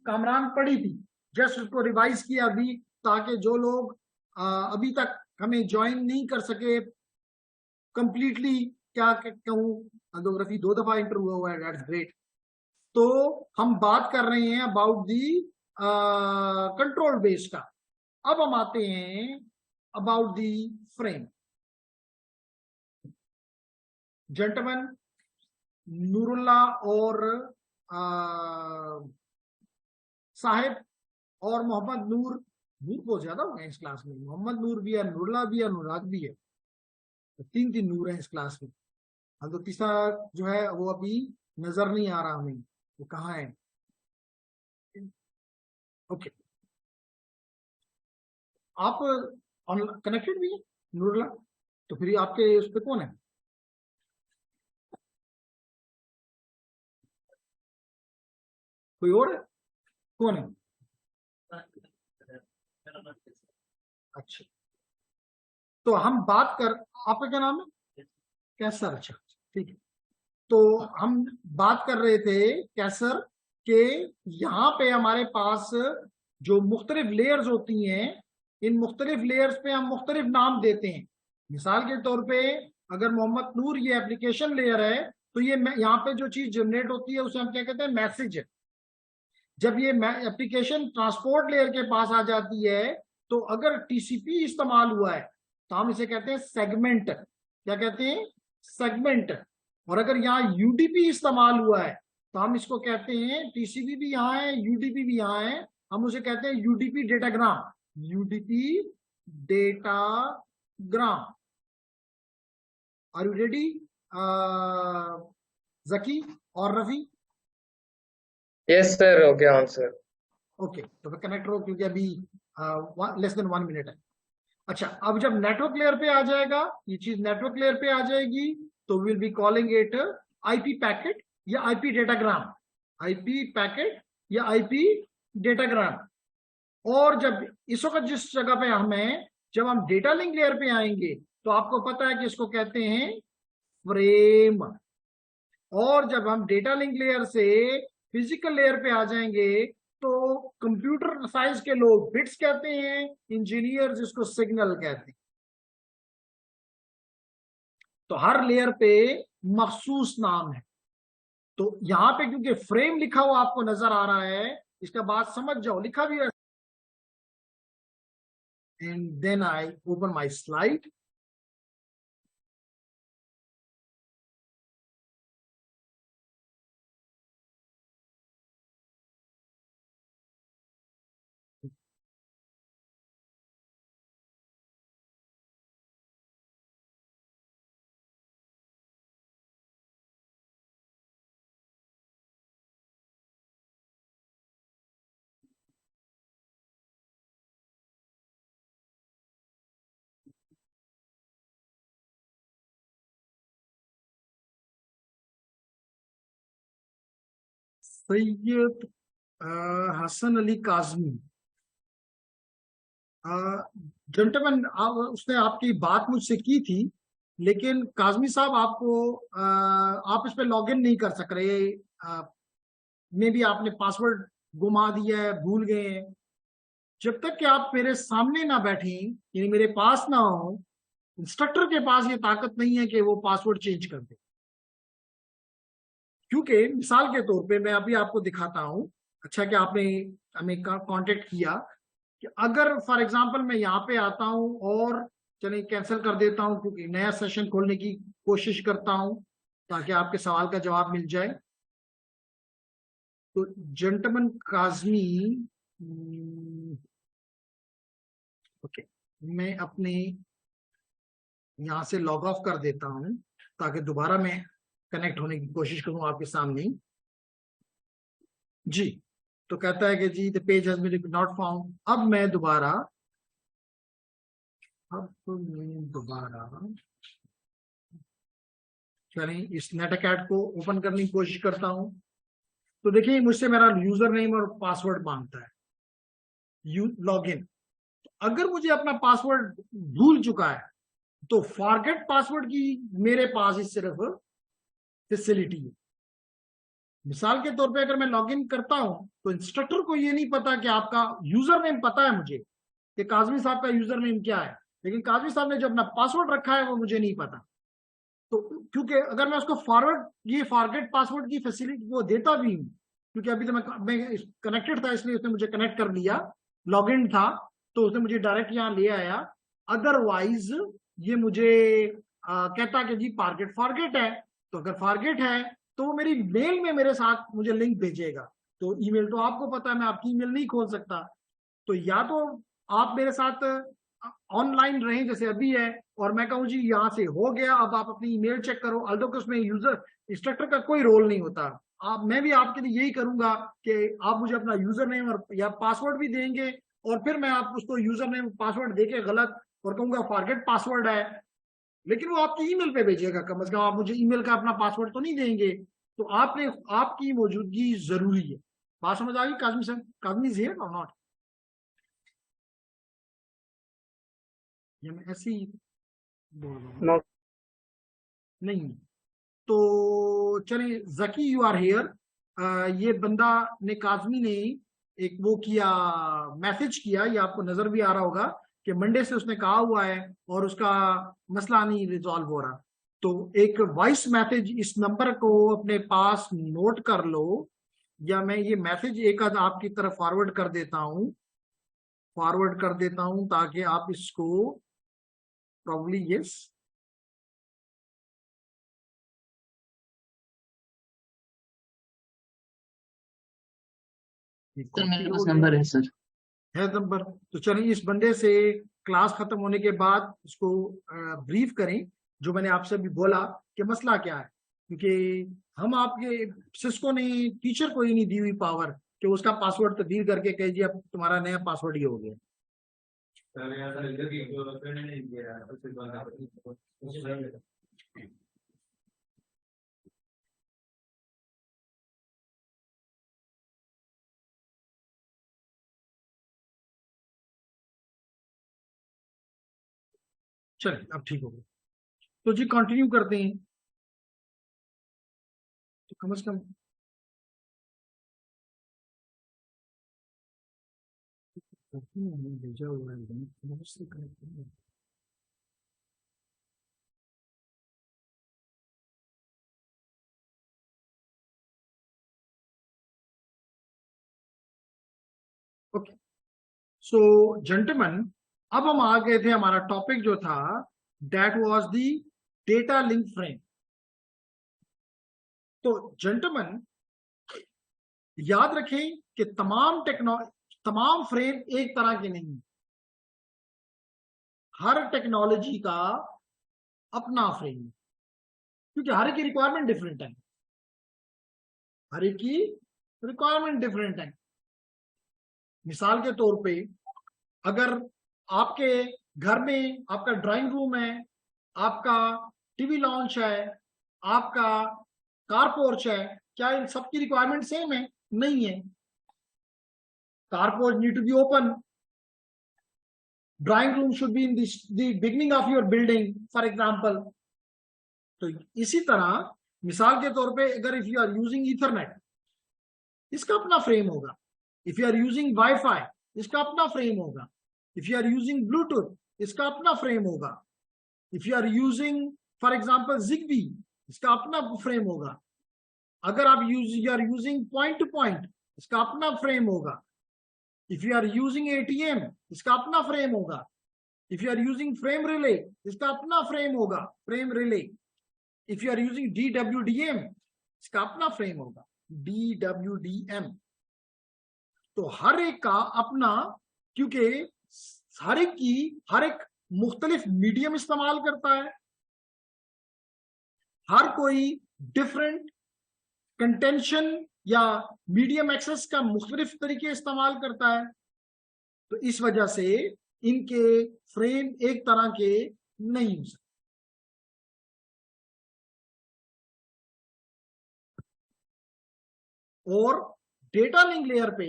कामरान पढ़ी थी, जस्ट उसको रिवाइज किया अभी, ताकि जो लोग अभी तक हमें ज्वाइन नहीं कर सके कंप्लीटली, क्या कहूँ, ज्योग्राफी 2 दफा इंटर हुआ है, दैट्स ग्रेट। तो हम बात कर रहे हैं अबाउट दी कंट्रोल बेस का। अब हम आते हैं about the frame. Gentleman, Noorullah और साहिब और मोहम्मद नूर, नूर बहुत ज्यादा हो गए इस क्लास में, मोहम्मद नूर भी है, नूरुल्लाह भी है, अनुराग भी है, तो 3 नूर हैं इस क्लास में। अब तो तीसरा जो है वो अभी नजर नहीं आ रहा हमें, वो कहाँ है। ओके, आप कनेक्टेड भी है नूरुल्लाह, तो फिर आपके उस पर कौन है? कोई और है? कौन है? अच्छा, तो हम बात कर, आपका क्या नाम है? कैसर, अच्छा ठीक है। तो हम बात कर रहे थे कैसर के, यहाँ पे हमारे पास जो मुख्तलिफ लेयर्स होती हैं, इन मुख्तलिफ लेयर्स पे हम मुख्तलिफ नाम देते हैं। मिसाल के तौर पे अगर मोहम्मद नूर ये एप्लीकेशन लेयर है, तो ये यहाँ पे जो चीज जनरेट होती है उसे हम क्या कहते हैं? मैसेज। जब ये एप्लीकेशन ट्रांसपोर्ट लेयर के पास आ जाती है, तो अगर टीसीपी इस्तेमाल हुआ है तो हम इसे कहते हैं सेगमेंट। क्या कहते हैं? सेगमेंट। और अगर यहाँ यूडीपी इस्तेमाल हुआ है तो हम इसको कहते हैं, टीसीपी भी यहाँ है, यूडीपी भी यहाँ है, हम उसे कहते हैं UDP datagram. UDP datagram. Are you ready Zaki और रफी?
यस सर, हो गया आंसर।
ओके, तो फिर कनेक्ट रहो क्योंकि अभी लेस देन 1 मिनट है। अच्छा, अब जब नेटवर्क लेयर पे आ जाएगा, ये चीज नेटवर्क लेयर पे आ जाएगी, तो will be calling it IP packet या आईपी डेटाग्राम। आईपी पैकेट या आईपी डेटाग्राम। और जब इस वक्त जिस जगह पे हमें, जब हम डेटा लिंक लेयर पे आएंगे, तो आपको पता है कि इसको कहते हैं फ्रेम। और जब हम डेटा लिंक लेयर से फिजिकल लेयर पे आ जाएंगे, तो कंप्यूटर साइंस के लोग बिट्स कहते हैं, इंजीनियर्स इसको सिग्नल कहते हैं। तो हर लेयर पे मखसूस नाम है। तो यहां पे क्योंकि फ्रेम लिखा हुआ आपको नजर आ रहा है, इसका बात समझ जाओ, लिखा भी है। And then I open my slide. Syed Hasan Ali Kazmi, gentleman, उसने आपकी बात मुझसे की थी, लेकिन काजमी साहब आपको आप इस पे लॉगिन नहीं कर सक रहे। मे भी आपने पासवर्ड गुमा दिया है, भूल गए हैं। जब तक कि आप मेरे सामने ना बैठे, यानी मेरे पास ना हो, इंस्ट्रक्टर के पास ये ताकत नहीं है कि वो पासवर्ड चेंज कर दे। क्योंकि मिसाल के तौर पे मैं अभी आपको दिखाता हूं, अच्छा कि आपने हमें कांटेक्ट किया, कि अगर फॉर एग्जांपल मैं यहाँ पे आता हूं और चलिए कैंसिल कर देता हूं, क्योंकि नया सेशन खोलने की कोशिश करता हूं ताकि आपके सवाल का जवाब मिल जाए। तो जेंटलमैन काजमी, ओके, मैं अपने यहां से लॉग ऑफ कर देता हूं ताकि दोबारा मैं कनेक्ट होने की कोशिश करूं आपके सामने। जी, तो कहता है कि जी the page has been not found. अब मैं दोबारा चलिए इस नेटअकैड को ओपन करने की कोशिश करता हूं। तो देखिए मुझसे मेरा यूजर नेम और पासवर्ड मांगता है, लॉगिन। अगर मुझे अपना पासवर्ड भूल चुका है, तो फॉरगेट पासवर्ड की मेरे पास ही सिर्फ फैसिलिटी है। मिसाल के तौर पे अगर मैं लॉगिन करता हूं, तो इंस्ट्रक्टर को ये नहीं पता कि आपका यूजर नेम पता है मुझे कि काजमी साहब का यूजर नेम क्या है, लेकिन काजमी साहब ने जो अपना पासवर्ड रखा है वो मुझे नहीं पता। तो क्योंकि अगर मैं उसको ये फॉरगेट पासवर्ड की फैसिलिटी वो देता भी हूं, क्योंकि अभी तो मैं कनेक्टेड था, इसलिए उसने मुझे कनेक्ट कर लिया, लॉगिन था, तो उसने मुझे डायरेक्ट यहाँ ले आया। अदरवाइज ये मुझे कहता कि जी फॉरगेट है। तो अगर फॉरगेट है तो वो मेरी मेल में मेरे साथ मुझे लिंक भेजेगा। तो ईमेल तो आपको पता है मैं आपकी ईमेल नहीं खोल सकता। तो या तो आप मेरे साथ ऑनलाइन रहें जैसे अभी है, और मैं कहूँ जी यहाँ से हो गया, अब आप अपनी ईमेल चेक करो, अल्दो कि उसमें यूजर इंस्ट्रक्टर का कोई रोल नहीं होता। आप मैं भी आपके लिए यही करूंगा कि आप मुझे अपना यूजर नेम और या पासवर्ड भी देंगे, और फिर मैं आप उसको यूजर नेम पासवर्ड देके गलत और कहूंगा फॉरगेट पासवर्ड है, लेकिन वो आपकी ईमेल पे भेजेगा। कम से कम आप मुझे ईमेल का अपना पासवर्ड तो नहीं देंगे। तो आपने आपकी मौजूदगी जरूरी है। बात समझ आ गई Kazmi sir? Kazmi is here और नॉट? ये मैं ऐसे ही बोल रहा हूँ। नहीं तो चलिए, जकी यू आर हियर। ये बंदा ने काजमी ने एक वो किया, मैसेज किया, ये आपको नजर भी आ रहा होगा कि मंडे से उसने कहा हुआ है और उसका मसला नहीं रिजॉल्व हो रहा। तो एक वॉइस मैसेज इस नंबर को अपने पास नोट कर लो, या मैं ये मैसेज एक आध आपकी तरफ फॉरवर्ड कर देता हूं ताकि आप इसको प्रॉब्ली यस
सर मेरे पास नंबर है सर।
है नंबर। तो चलिए इस बंदे से क्लास खत्म होने के बाद इसको ब्रीफ करें जो मैंने आपसे अभी बोला कि मसला क्या है, क्योंकि हम आपके सिस्को ने टीचर को ही नहीं दी हुई पावर कि उसका पासवर्ड तब्दील करके कहे जी अब तुम्हारा नया पासवर्ड ही हो गया।
सर यार सर इधर की जो फ्रेंड नहीं दिया उससे बात
चलिए अब ठीक हो गया। तो जी कंटिन्यू करते हैं। तो कम से कम भेजा हुआ है लिंक से कनेक्ट करें। ओके सो जेंटलमैन, अब हम आ गए थे, हमारा टॉपिक जो था that was the data link frame. तो जेंटलमैन याद रखें कि तमाम फ्रेम एक तरह के नहीं, हर टेक्नोलॉजी का अपना फ्रेम है, क्योंकि हर एक की रिक्वायरमेंट डिफरेंट है। हर एक की रिक्वायरमेंट डिफरेंट है। मिसाल के तौर पे अगर आपके घर में आपका ड्राइंग रूम है, आपका टीवी लॉन्च है, आपका कार पोर्च है, क्या इन सबकी रिक्वायरमेंट सेम है? नहीं है। Car porch need to be open, drawing room should be in the beginning of your building for example. तो इसी तरह मिसाल के तौर पे अगर if you are using ethernet, इसका अपना फ्रेम होगा। If you are using wifi, इसका अपना फ्रेम होगा। If you are using bluetooth, इसका अपना फ्रेम होगा। If you are using for example Zigbee, इसका अपना फ्रेम होगा। अगर आप you are using point to point, इसका अपना फ्रेम होगा। If you are using ATM, इसका अपना फ्रेम होगा। If you are using frame relay, इसका अपना फ्रेम होगा, frame relay. If you are using DWDM, इसका अपना फ्रेम होगा, DWDM। तो हर एक का अपना, क्योंकि हर एक मुख्तलिफ मीडियम इस्तेमाल करता है, हर कोई डिफरेंट कंटेंशन या मीडियम एक्सेस का मुख्तलिफ तरीके इस्तेमाल करता है। तो इस वजह से इनके फ्रेम एक तरह के नहीं हो सकते। और डेटा लिंक लेयर पे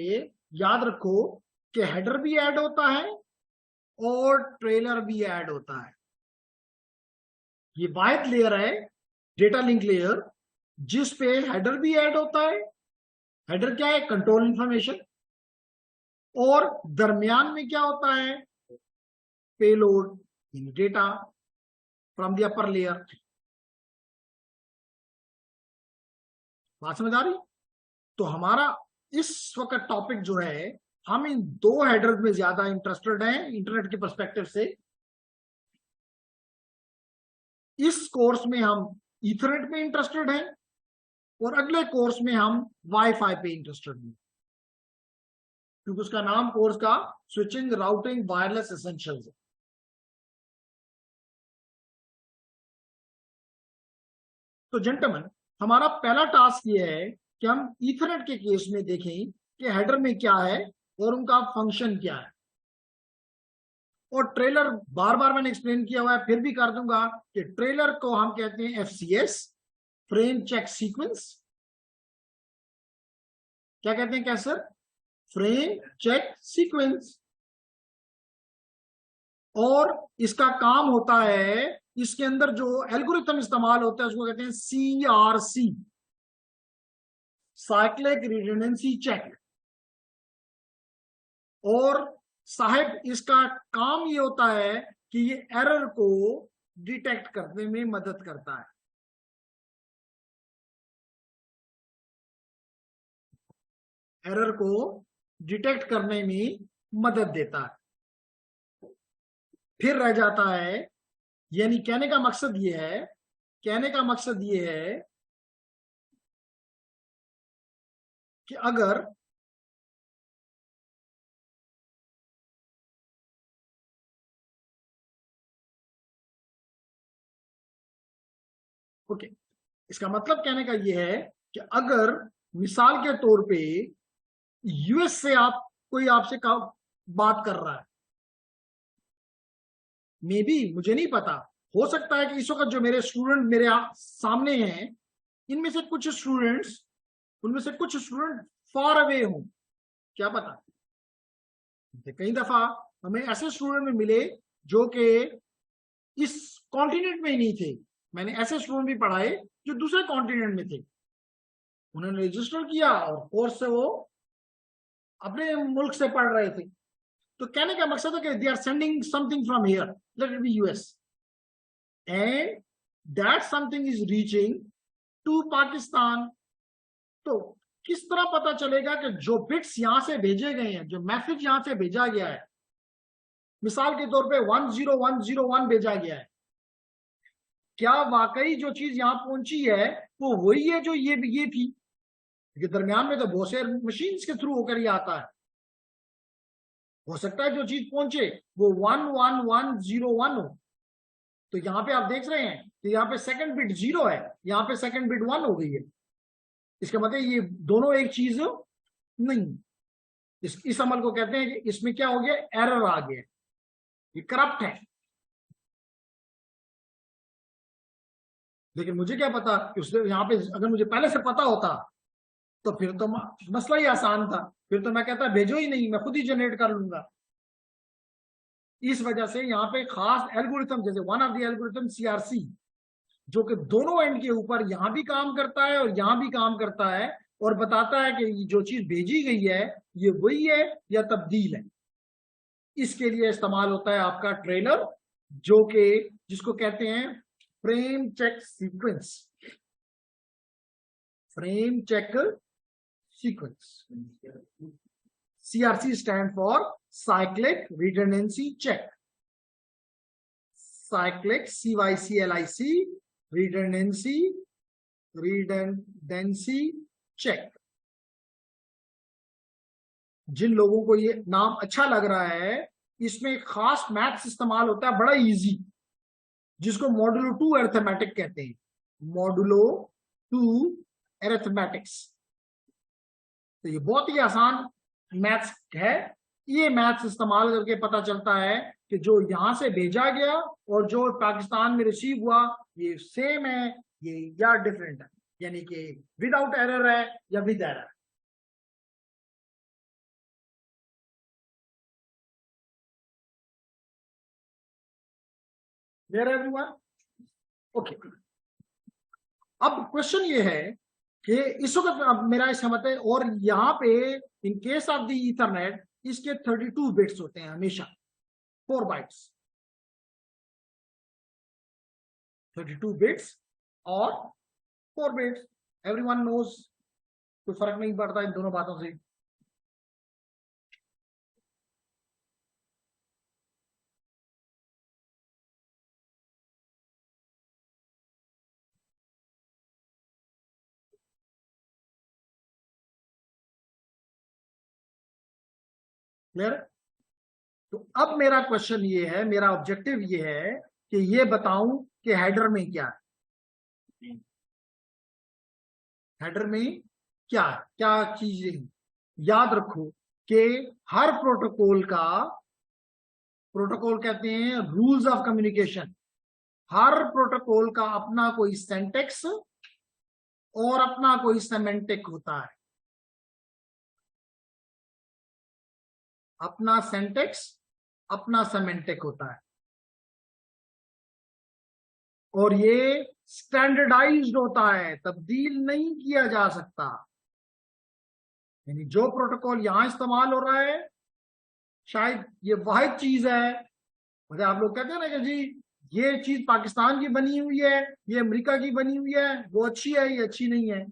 याद रखो कि हेडर भी ऐड होता है और ट्रेलर भी ऐड होता है। ये वाहिद लेयर है डेटा लिंक लेयर जिस पे हेडर भी ऐड होता है। हेडर क्या है? Control information. और दरमियान में क्या होता है? Payload, data from the upper layer. बात समझ आ रही? तो हमारा इस वक्त टॉपिक जो है, हम इन दो हेडर्स में ज्यादा इंटरेस्टेड हैं इंटरनेट के पर्सपेक्टिव से। इस कोर्स में हम ईथरनेट में इंटरेस्टेड हैं और अगले कोर्स में हम वाईफाई पे इंटरेस्टेड हैं, क्योंकि उसका नाम कोर्स का स्विचिंग राउटिंग वायरलेस एसेंशियल्स है। तो जेंटलमैन, हमारा पहला टास्क ये है कि हम ईथरनेट के केस में देखें कि हेडर में क्या है और उनका फंक्शन क्या है। और ट्रेलर बार बार मैंने एक्सप्लेन किया हुआ है, फिर भी कर दूंगा कि ट्रेलर को हम कहते हैं FCS, फ्रेम चेक सीक्वेंस। क्या कहते हैं, क्या सर? Frame check sequence. और इसका काम होता है, इसके अंदर जो एल्गोरिथम इस्तेमाल होता है उसको कहते हैं CRC, साइक्लिक रिडंडेंसी चेक। और साहब इसका काम ये होता है कि ये एरर को डिटेक्ट करने में मदद करता है। एरर को डिटेक्ट करने में मदद देता है। फिर रह जाता है, यानी कहने का मकसद ये है, कहने का मकसद ये है कि अगर ओके, इसका मतलब कहने का ये है कि अगर मिसाल के तौर पे US से कोई आपसे बात कर रहा है, मे बी, मुझे नहीं पता, हो सकता है कि इस वक्त जो मेरे स्टूडेंट मेरे सामने हैं, इनमें से कुछ स्टूडेंट्स, उनमें से कुछ स्टूडेंट फार अवे हों, क्या पता। कई दफा हमें ऐसे स्टूडेंट में मिले जो कि इस कॉन्टिनेंट में ही नहीं थे। मैंने ऐसे स्टूडेंट भी पढ़ाए जो दूसरे कॉन्टिनेंट में थे, उन्होंने रजिस्टर किया और कोर्स से वो अपने मुल्क से पढ़ रहे थे। तो कहने का मकसद है कि they are sending something from here, let it be US, and that something is reaching to Pakistan. तो किस तरह पता चलेगा कि जो बिट्स यहां से भेजे गए हैं, जो मैसेज यहां से भेजा गया है, मिसाल के तौर पे 10101 भेजा गया है, क्या वाकई जो चीज यहां पहुंची है वो वही है जो ये थी? क्योंकि दरमियान में तो बहुत से मशीन के थ्रू होकर ये आता है। हो सकता है जो चीज पहुंचे वो 11101 हो। तो यहाँ पे आप देख रहे हैं कि यहाँ पे सेकंड बिट 0 है, यहाँ पे सेकंड बिट 1 हो गई है। इसका मतलब ये दोनों एक चीज नहीं। इस अमल को कहते हैं कि इसमें क्या हो गया, एरर आ गया, ये करप्ट है। लेकिन मुझे क्या पता कि उसने यहाँ पे, अगर मुझे पहले से पता होता तो फिर तो मसला ही आसान था, फिर तो मैं कहता भेजो ही नहीं, मैं खुद ही जनरेट कर लूंगा। इस वजह से यहाँ पे खास एल्गोरिथम, जैसे one of the algorithm CRC, जो कि दोनों एंड के ऊपर यहां भी काम करता है और यहां भी काम करता है, और बताता है कि जो चीज भेजी गई है ये वही है या तब्दील है। इसके लिए इस्तेमाल होता है आपका ट्रेलर, जो कि जिसको कहते हैं frame check sequence. Frame check sequence, CRC stand for cyclic redundancy check. Cyclic, CYCLIC, redundancy check. जिन लोगों को ये नाम अच्छा लग रहा है, इसमें एक खास मैथ्स इस्तेमाल होता है, बड़ा इजी, जिसको मॉडुलो 2 अरिथमेटिक कहते हैं। Modulo 2 arithmetics. तो ये बहुत ही आसान मैथ्स है। ये मैथ्स इस्तेमाल करके पता चलता है कि जो यहां से भेजा गया और जो पाकिस्तान में रिसीव हुआ ये सेम है ये या डिफरेंट है, यानी कि विदाउट एरर है या with error. There everyone, okay. अब क्वेश्चन ये है कि इस वक्त अब मेरा इसका मतलब है, और यहाँ पे in case of the Ethernet इसके 32 बिट्स होते हैं हमेशा, 4 बाइट्स, 32 बिट्स और 4 बिट्स। एवरीवन नोज, कोई फर्क नहीं पड़ता इन दोनों बातों से। क्लियर? तो अब मेरा क्वेश्चन ये है, मेरा ऑब्जेक्टिव ये है कि ये बताऊं कि हेडर में क्या है, हेडर में क्या है, क्या चीजें। याद रखो कि हर प्रोटोकॉल का, प्रोटोकॉल कहते हैं rules of communication, her protocol का अपना कोई सिंटैक्स और अपना कोई सेमेंटिक होता है, अपना सिंटैक्स अपना सेमेंटिक होता है, और ये स्टैंडर्डाइज्ड होता है, तब्दील नहीं किया जा सकता। यानी जो प्रोटोकॉल यहां इस्तेमाल हो रहा है, शायद ये वाहिद चीज है, मतलब आप लोग कहते हैं ना कि जी ये चीज पाकिस्तान की बनी हुई है, ये अमेरिका की बनी हुई है, वो अच्छी है, ये अच्छी नहीं है।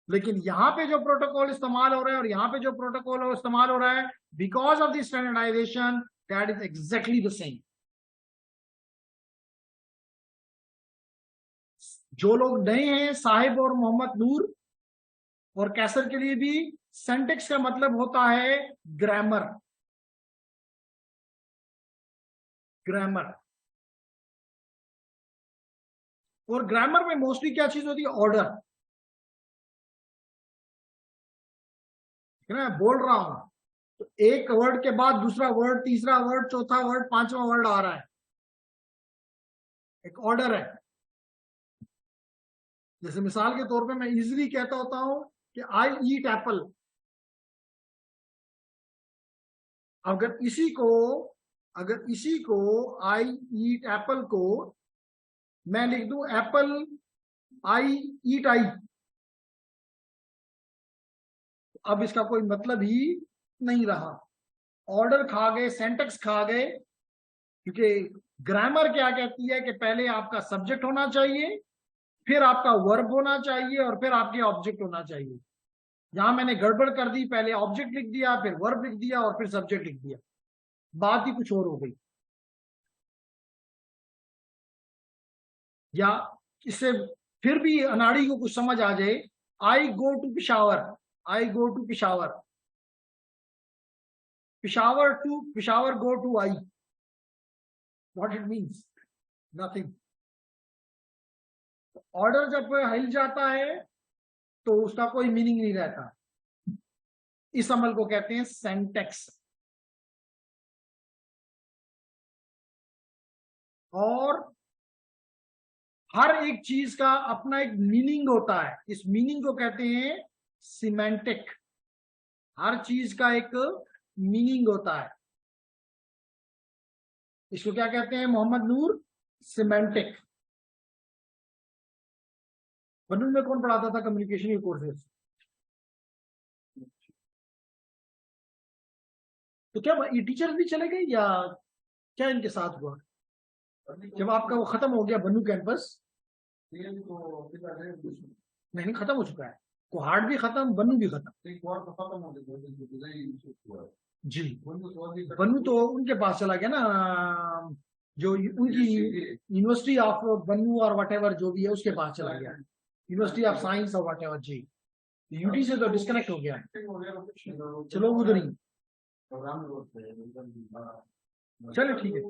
लेकिन यहाँ पे जो प्रोटोकॉल इस्तेमाल हो रहा है और यहाँ पे जो प्रोटोकॉल इस्तेमाल हो रहा है, because of the standardization, that is exactly the same. जो लोग नए हैं, साहिब और मोहम्मद नूर और कैसर के लिए भी सिंटैक्स का मतलब होता है ग्रामर, ग्रामर। और ग्रामर में मोस्टली क्या चीज होती है, ऑर्डर। मैं बोल रहा हूं तो एक वर्ड के बाद दूसरा वर्ड, तीसरा वर्ड, चौथा वर्ड, पांचवा वर्ड आ रहा है, एक ऑर्डर है। जैसे मिसाल के तौर पे मैं इजीली कहता होता हूं कि आई ईट एप्पल। अगर इसी को आई ईट एप्पल को मैं लिख दूं एप्पल आई ईट आई, अब इसका कोई मतलब ही नहीं रहा। ऑर्डर खा गए, सेंटेक्स खा गए, क्योंकि ग्रामर क्या कहती है कि पहले आपका सब्जेक्ट होना चाहिए, फिर आपका वर्ब होना चाहिए और फिर आपके ऑब्जेक्ट होना चाहिए। यहां मैंने गड़बड़ कर दी, पहले ऑब्जेक्ट लिख दिया, फिर वर्ब लिख दिया और फिर सब्जेक्ट लिख दिया, बात ही कुछ और हो गई। या इससे फिर भी अनाड़ी को कुछ समझ आ जाए, I go to Peshawar, I go to Peshawar, Peshawar to Peshawar go to I, what it means, nothing. Order जब हिल जाता है तो उसका कोई मीनिंग नहीं रहता। इस अमल को कहते हैं सिंटैक्स। और हर एक चीज का अपना एक मीनिंग होता है, इस मीनिंग को कहते हैं सिमेंटिक। हर चीज का एक मीनिंग होता है, इसको क्या कहते हैं मोहम्मद नूर, सिमेंटिक। बनू में कौन पढ़ाता था कम्युनिकेशन के कोर्सेस? तो क्या ये टीचर्स भी चले गए या क्या इनके साथ हुआ जब आपका वो खत्म हो गया बनू कैंपस? नहीं, खत्म हो चुका है, कोहार्ट भी खत्म, बनू भी खत्म जी। बनू तो उनके पास चला गया ना, जो उनकी यूनिवर्सिटी ऑफ बनू और वट जो भी है उसके पास चला गया, यूनिवर्सिटी ऑफ साइंस और वट जी। यूटी से तो डिस्कनेक्ट हो गया, चलो उधर ही। चलो ठीक है,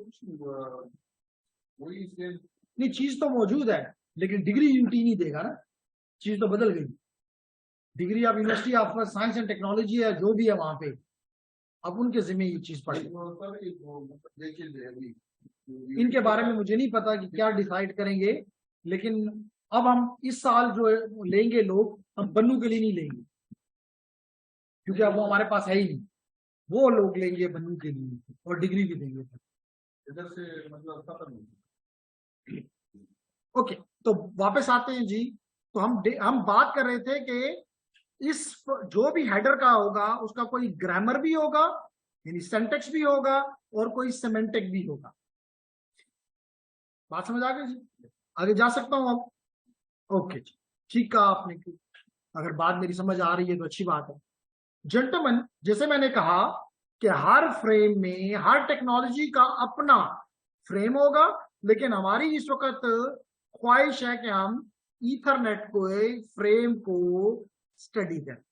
नहीं चीज तो मौजूद है लेकिन डिग्री यूटी नहीं देगा ना, चीज तो बदल गई। Degree of university of science and technology है, जो भी है वहां पे, अब उनके जिम्मे ये चीज पड़ी। इनके बारे में मुझे नहीं पता कि क्या डिसाइड करेंगे, लेकिन अब हम इस साल जो लेंगे लोग, हम बनू के लिए नहीं लेंगे क्योंकि अब वो हमारे पास है ही नहीं। वो लोग लेंगे बनू के लिए और डिग्री भी देंगे इधर से, मतलब खत्म। ओके, तो वापस आते हैं जी। तो हम बात कर रहे थे कि इस जो भी हेडर का होगा उसका कोई ग्रामर भी होगा, यानी सिंटैक्स भी होगा और कोई सेमेंटिक भी होगा। बात समझ आ गई जी? आगे जा सकता हूं अब? ओके, ठीक कहा आपने, अगर बात मेरी समझ आ रही है तो अच्छी बात है। जेंटलमैन, जैसे मैंने कहा कि हर फ्रेम में, हर टेक्नोलॉजी का अपना फ्रेम होगा, लेकिन हमारी इस वक्त ख्वाहिश है कि हम ईथरनेट को फ्रेम को स्टडी करें।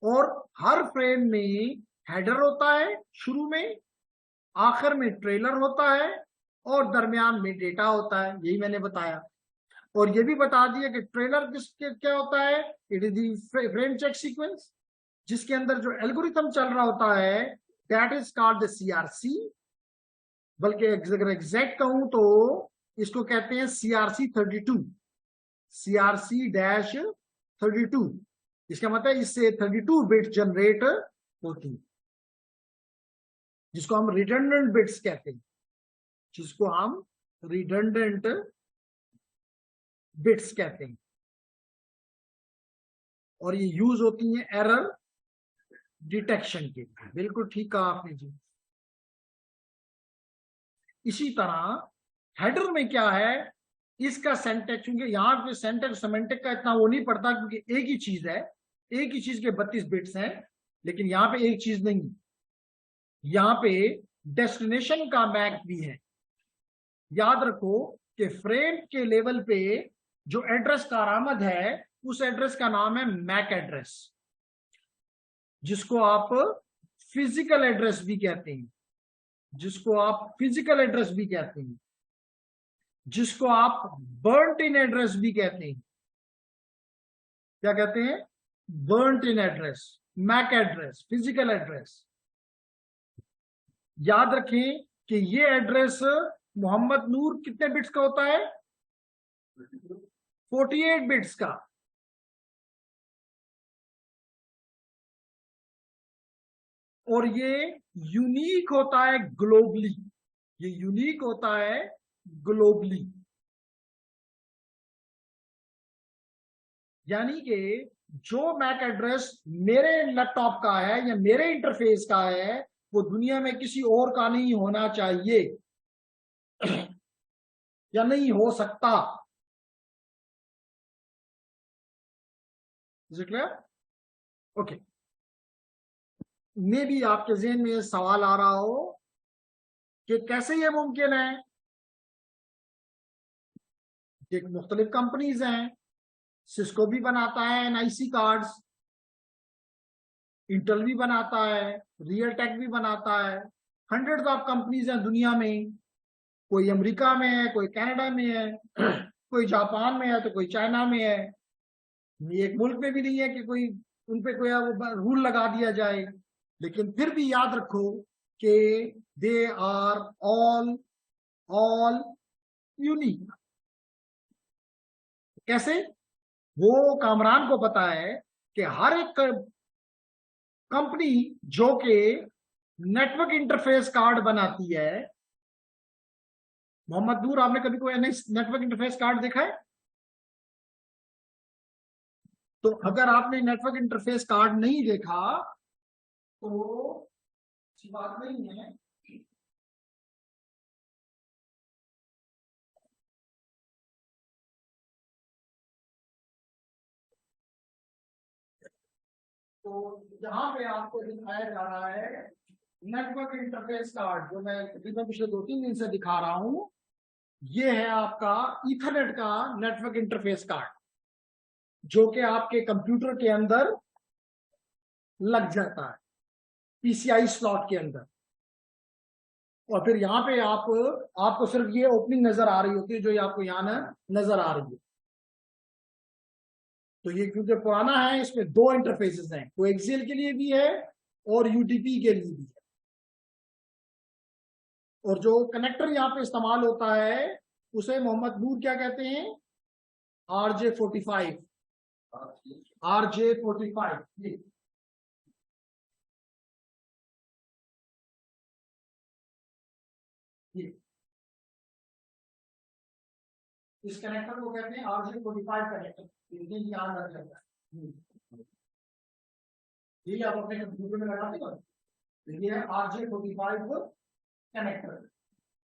और हर फ्रेम में हेडर होता है शुरू में, आखिर में ट्रेलर होता है और दरमियान में डेटा होता है। यही मैंने बताया। और ये भी बता दिया कि ट्रेलर किसके क्या होता है, it is the frame check sequence, जिसके अंदर जो एल्गोरिथम चल रहा होता है that is called the CRC. बल्कि अगर एग्जैक्ट कहूं तो इसको कहते हैं सीआरसी 32, सीआरसी डैश 32। इसका मतलब इससे 32 बिट जनरेट होती है, जिसको हम रिडंडेंट बिट्स कहते हैं, जिसको हम रिडंडेंट बिट्स कहते हैं। और ये यूज होती है एरर डिटेक्शन के लिए। बिल्कुल ठीक कहा आपने जी। इसी तरह हेडर में क्या है, इसका सेंटेक्स, क्योंकि यहाँ पे सेंटेक्स सेमेंटिक का इतना वो नहीं पड़ता, क्योंकि एक ही चीज है, एक ही चीज के 32 बिट्स हैं। लेकिन यहाँ पे एक चीज नहीं, यहाँ पे डेस्टिनेशन का मैक भी है। याद रखो कि फ्रेम के लेवल पे जो एड्रेस का आरामद है उस एड्रेस का नाम है मैक एड्रेस, जिसको आप फिजिकल एड्रेस भी कहते हैं, जिसको आप फिजिकल एड्रेस भी कहते हैं, जिसको आप बर्न्ट इन एड्रेस भी कहते हैं। क्या कहते हैं? Burnt in address, MAC address, physical address. याद रखें कि ये एड्रेस मोहम्मद नूर कितने बिट्स का होता है? 48 बिट्स का। और ये यूनिक होता है ग्लोबली, ये यूनिक होता है ग्लोबली। यानी कि जो मैक एड्रेस मेरे लैपटॉप का है या मेरे इंटरफेस का है वो दुनिया में किसी और का नहीं होना चाहिए या नहीं हो सकता। Is it clear? ओके। मे भी आपके ज़हन में सवाल आ रहा हो कि कैसे ये मुमकिन है। एक मुख्तलिफ कंपनीज हैं, सिस्को भी बनाता है एनआईसी कार्ड्स, इंटेल भी बनाता है, रियल टेक भी बनाता है। हंड्रेड्स ऑफ कंपनीज हैं दुनिया में। कोई अमेरिका में है, कोई कनाडा में है, कोई जापान में है, तो कोई चाइना में है। ये एक मुल्क में भी नहीं है कि कोई उन पे कोई रूल लगा दिया जाए। लेकिन फिर भी याद रखो कि दे आर ऑल यूनिक। कैसे? वो कामरान को पता है कि हर एक कंपनी जो कि नेटवर्क इंटरफेस कार्ड बनाती है, मोहम्मद नूर आपने कभी कोई नेटवर्क इंटरफेस कार्ड देखा है? तो अगर आपने नेटवर्क इंटरफेस कार्ड नहीं देखा तो अच्छी बात नहीं है। तो यहाँ पे आपको दिखाया जा रहा है नेटवर्क इंटरफेस कार्ड, जो मैं पिछले 2-3 दिन से दिखा रहा हूं। ये है आपका ईथरनेट का नेटवर्क इंटरफेस कार्ड, जो कि आपके कंप्यूटर के अंदर लग जाता है पीसीआई स्लॉट के अंदर। और फिर यहाँ पे आपको सिर्फ ये ओपनिंग नजर आ रही होती है, जो ये आपको यहाँ नजर आ रही है। तो ये क्योंकि पुराना है, इसमें 2 इंटरफेसेस हैं, कोएक्सियल के लिए भी है और यूटीपी के लिए भी है। और जो कनेक्टर यहाँ पे इस्तेमाल होता है उसे मोहम्मद नूर क्या कहते हैं? RJ45। RJ45 ये इस कनेक्टर को कहते हैं RJ45 कनेक्टर। ये याद रख जाता है, ये आप अपने कंप्यूटर में लगाते हो। ये है RJ45 कनेक्टर।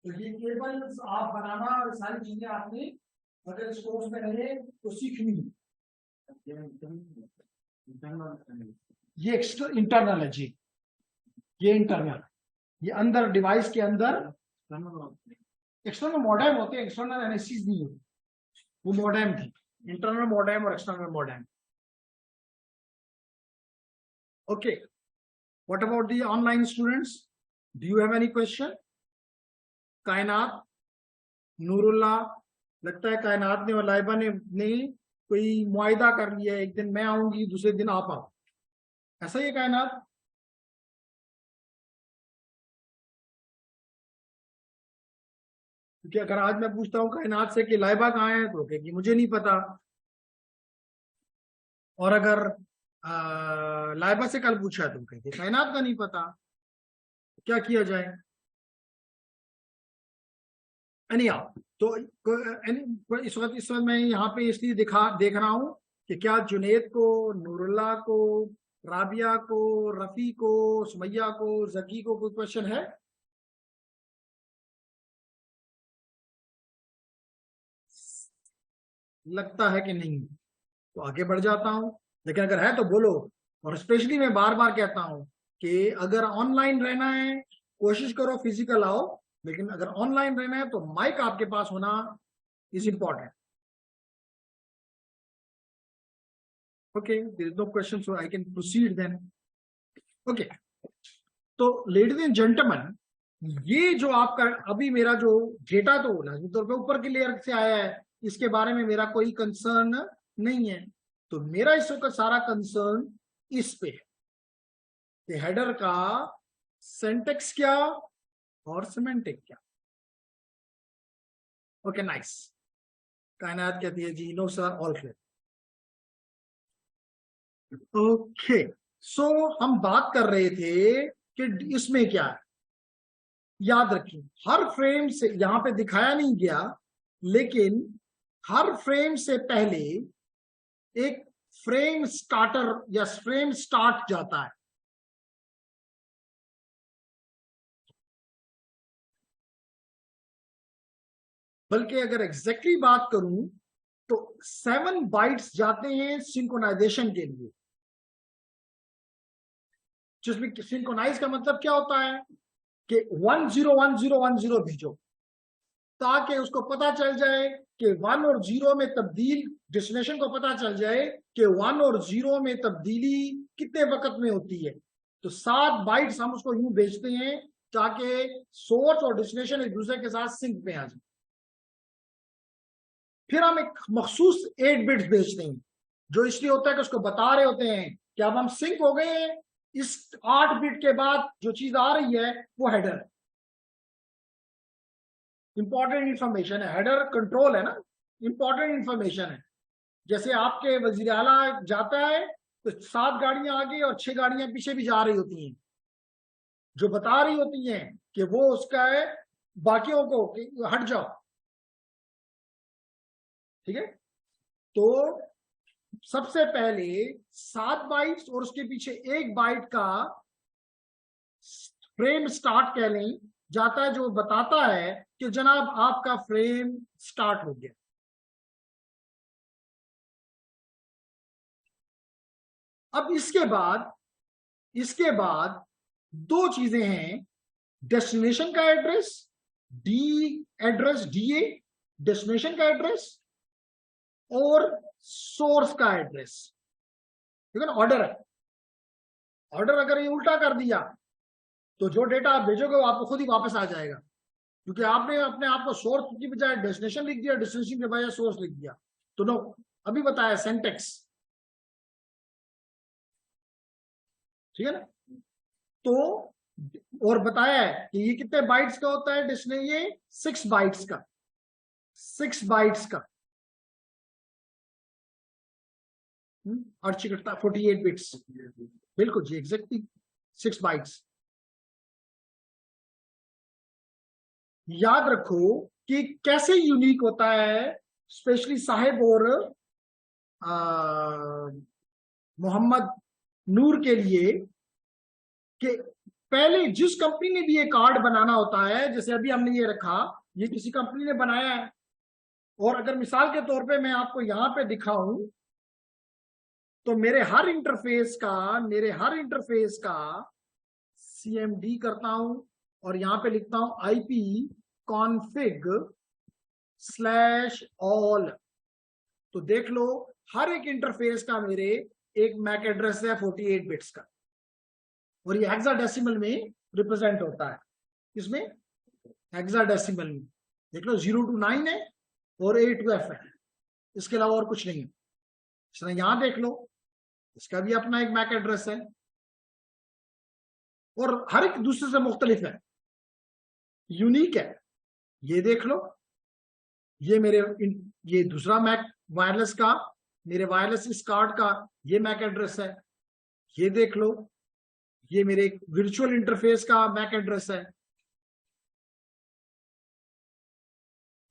तो ये केबल्स आप बनाना और सारी चीजें आपने अगर इस कोर्स में रहे तो सीखनी है। ये इंटरनल है जी, ये इंटरनल, ये अंदर डिवाइस के अंदर एक्सटर्नल मॉडेम होते हैं, एक्सटर्नल एनएससीज नहीं होते, वो मॉडेम थी। इंटरनल मॉडेम और external modem. Okay. What about the online students? Do you have any question? कायनात, नूरुल्ला, लगता है कायनात ने और लाइबा ने कोई मुआयदा कर लिया है, एक दिन मैं आऊंगी दूसरे दिन आप आओ, ऐसा ही है कायनात? क्योंकि अगर आज मैं पूछता हूँ कायनात से कि लाइबा कहाँ है तो कहेगी मुझे नहीं पता, और अगर लाइबा से कल पूछा तो कहेगी कायनात का नहीं पता, क्या किया जाए? Anyhow, तो इस वक्त मैं यहाँ पे इसलिए देख रहा हूँ कि क्या जुनेद को, नूरुल्लाह को, राबिया को, रफी को, सुमैया को, जकी को कोई क्वेश्चन है? लगता है कि नहीं, तो आगे बढ़ जाता हूं, लेकिन अगर है तो बोलो। और स्पेशली मैं बार बार कहता हूं कि अगर ऑनलाइन रहना है कोशिश करो फिजिकल आओ, लेकिन अगर ऑनलाइन रहना है तो माइक आपके पास होना is important. Okay, there is no question so I can proceed then. Okay, तो लेडीज एंड जेंटलमैन, ये जो आपका अभी मेरा जो डेटा तो लाजमी तौर पे ऊपर की लेयर से आया है, इसके बारे में मेरा कोई कंसर्न नहीं है। तो मेरा इस वक्त सारा कंसर्न इस पे है कि हेडर का सिंटैक्स क्या और सिमेंटिक क्या। ओके नाइस, कायनात कहती है जी no sir all clear. Okay, so हम बात कर रहे थे कि इसमें क्या है। याद रखिए हर फ्रेम से, यहां पे दिखाया नहीं गया, लेकिन हर फ्रेम से पहले एक फ्रेम स्टार्टर या फ्रेम स्टार्ट जाता है। बल्कि अगर एग्जैक्टली बात करूं तो 7 बाइट्स जाते हैं सिंक्रोनाइजेशन के लिए, जिसमें सिंक्रोनाइज का मतलब क्या होता है कि 101010 भेजो, ताकि उसको पता चल जाए कि 1 और 0 में तब्दील, डेस्टिनेशन को पता चल जाए कि 1 और 0 में तब्दीली कितने वक्त में होती है। तो 7 बाइट्स हम उसको यूं भेजते हैं ताकि सोर्स और डेस्टिनेशन एक दूसरे के साथ सिंक में आ जाए। फिर हम एक मखसूस 8 बिट्स भेजते हैं, जो इसलिए होता है कि उसको बता रहे होते हैं कि अब हम सिंक हो गए हैं, इस 8 बिट के बाद जो चीज आ रही है वो हेडर है, इंपॉर्टेंट इंफॉर्मेशन है। हेडर कंट्रोल है ना, इंपॉर्टेंट इंफॉर्मेशन है। जैसे आपके वजीर आला जाता है तो 7 गाड़ियां आगे और 6 गाड़ियां पीछे भी जा रही होती हैं, जो बता रही होती हैं कि वो उसका है बाकियों को कि हट जाओ, ठीक है। तो सबसे पहले 7 बाइट्स और उसके पीछे 1 बाइट का फ्रेम स्टार्ट कह लें जाता है, जो बताता है कि जनाब आपका फ्रेम स्टार्ट हो गया। अब इसके बाद 2 चीजें हैं, डेस्टिनेशन का एड्रेस, डीए डेस्टिनेशन का एड्रेस, और सोर्स का एड्रेस। ठीक है ना, ऑर्डर है। ऑर्डर अगर ये उल्टा कर दिया तो जो डेटा आप भेजोगे वो आपको खुद ही वापस आ जाएगा, क्योंकि आपने अपने आप को सोर्स की बजाय डेस्टिनेशन लिख दिया, डेस्टिनेशन के बजाय सोर्स लिख दिया। तो नो, अभी बताया सिंटैक्स, ठीक है ना। तो और बताया है कि ये कितने बाइट्स का होता है, डेस्टिनेशन ये 6 बाइट्स का, 6 बाइट्स का, और 48 बिट्स, बिल्कुल जी, एग्जैक्टली 6 बाइट्स। याद रखो कि कैसे यूनिक होता है, स्पेशली साहिब और मोहम्मद नूर के लिए, कि पहले जिस कंपनी ने भी ये कार्ड बनाना होता है, जैसे अभी हमने ये रखा, ये किसी कंपनी ने बनाया है, और अगर मिसाल के तौर पे मैं आपको यहां पे दिखाऊं तो मेरे हर इंटरफेस का CMD करता हूं और यहां पे लिखता हूं IP config/all। तो देख लो हर एक इंटरफेस का मेरे एक मैक एड्रेस है 48 बिट्स का। और ये हेक्साडेसिमल में रिप्रेजेंट होता है। इसमें हेक्साडेसिमल में देख लो 0 to 9 है और A to F है, इसके अलावा और कुछ नहीं है। इस तरह यहां देख लो, इसका भी अपना एक मैक एड्रेस है और हर एक दूसरे से मुख्तलिफ है, यूनिक है। ये देख लो, ये मेरे ये दूसरा मैक वायरलेस का, मेरे वायरलेस इस कार्ड का ये मैक एड्रेस है। ये देख लो, ये मेरे वर्चुअल इंटरफेस का मैक एड्रेस है।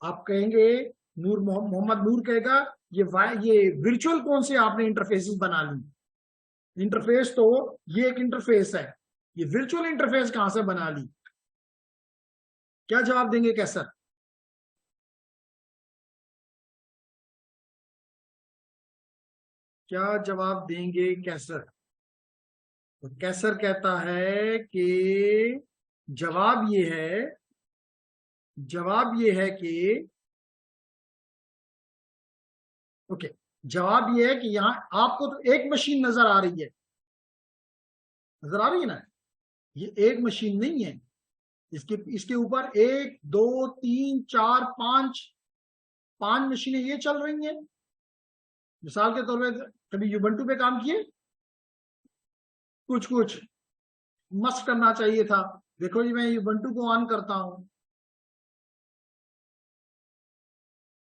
आप कहेंगे नूर मोहम्मद नूर कहेगा ये वर्चुअल कौन से आपने इंटरफेसेस बना ली? इंटरफेस तो ये एक इंटरफेस है, ये वर्चुअल इंटरफेस कहां से बना ली? क्या जवाब देंगे कैसर? क्या जवाब देंगे कैसर? तो कैसर कहता है कि जवाब ये है कि ओके, जवाब ये है कि यहां आपको तो एक मशीन नजर आ रही है, ना? ये एक मशीन नहीं है, इसके ऊपर 1 2 3 4 5 मशीनें ये चल रही हैं। मिसाल के तौर पे कभी यूबंटू पे काम किए? कुछ मस्त करना चाहिए था। देखो जी, मैं यूबंटू को ऑन करता हूं,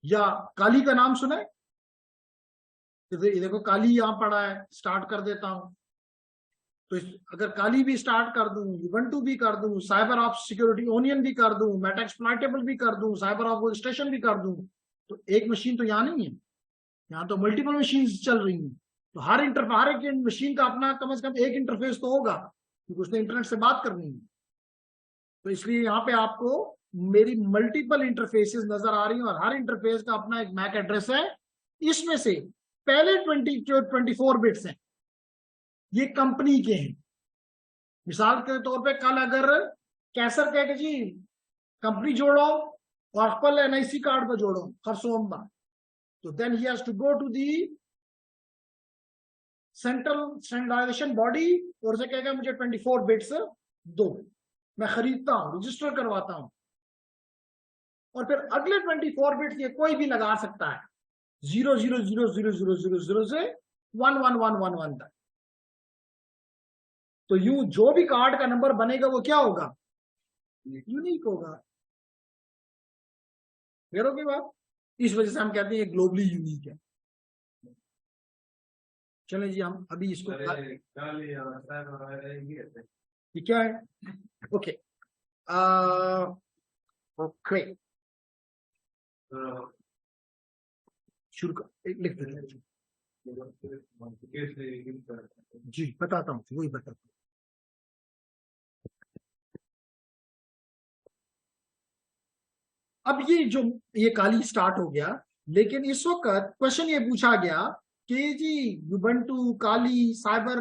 या काली का नाम सुना है? देखो काली यहां पड़ा है, स्टार्ट कर देता हूं। तो अगर काली भी स्टार्ट कर दूं, यूबंटू भी कर दूं, साइबर ऑफ सिक्योरिटी ओनियन भी कर दूं, मेटाएक्सप्लॉइटेबल भी कर दूं, साइबर ऑफ स्टेशन भी कर दूं, तो एक मशीन तो यहां नहीं है, यहाँ तो मल्टीपल मशीन चल रही हैं। तो हर एक मशीन का अपना कम से कम एक इंटरफेस तो होगा, क्योंकि उसने इंटरनेट से बात करनी है। तो इसलिए यहाँ पे आपको मेरी मल्टीपल इंटरफेसेस नजर आ रही हैं और हर इंटरफेस का अपना एक मैक एड्रेस है। इसमें से पहले 24 बिट्स हैं, ये कंपनी के हैं। मिसाल के तौर पे कल अगर कैसर कहे कि जी कंपनी जोड़ो और एप्पल NIC कार्ड पर जोड़ो खरसोम, तो then he has to go to the central standardization body और उसे कहेगा मुझे 24 बिट्स दो, मैं खरीदता हूं, रजिस्टर करवाता हूं, और फिर अगले 24 बिट्स ये कोई भी लगा सकता है, 0000000 से 11111 तक। तो यूं जो भी कार्ड का नंबर बनेगा वो क्या होगा? यूनिक होगा। क्लियर होगी बात? इस वजह से हम कहते हैं ये ग्लोबली यूनिक है। चलें जी, हम अभी इसको ये क्या है? ओके ओके, शुरू कर, लिख देते जी, बताता हूँ, वही बताता हूँ। अब ये काली स्टार्ट हो गया, लेकिन इस वक्त क्वेश्चन ये पूछा गया कि जी Ubuntu, Kali, cyber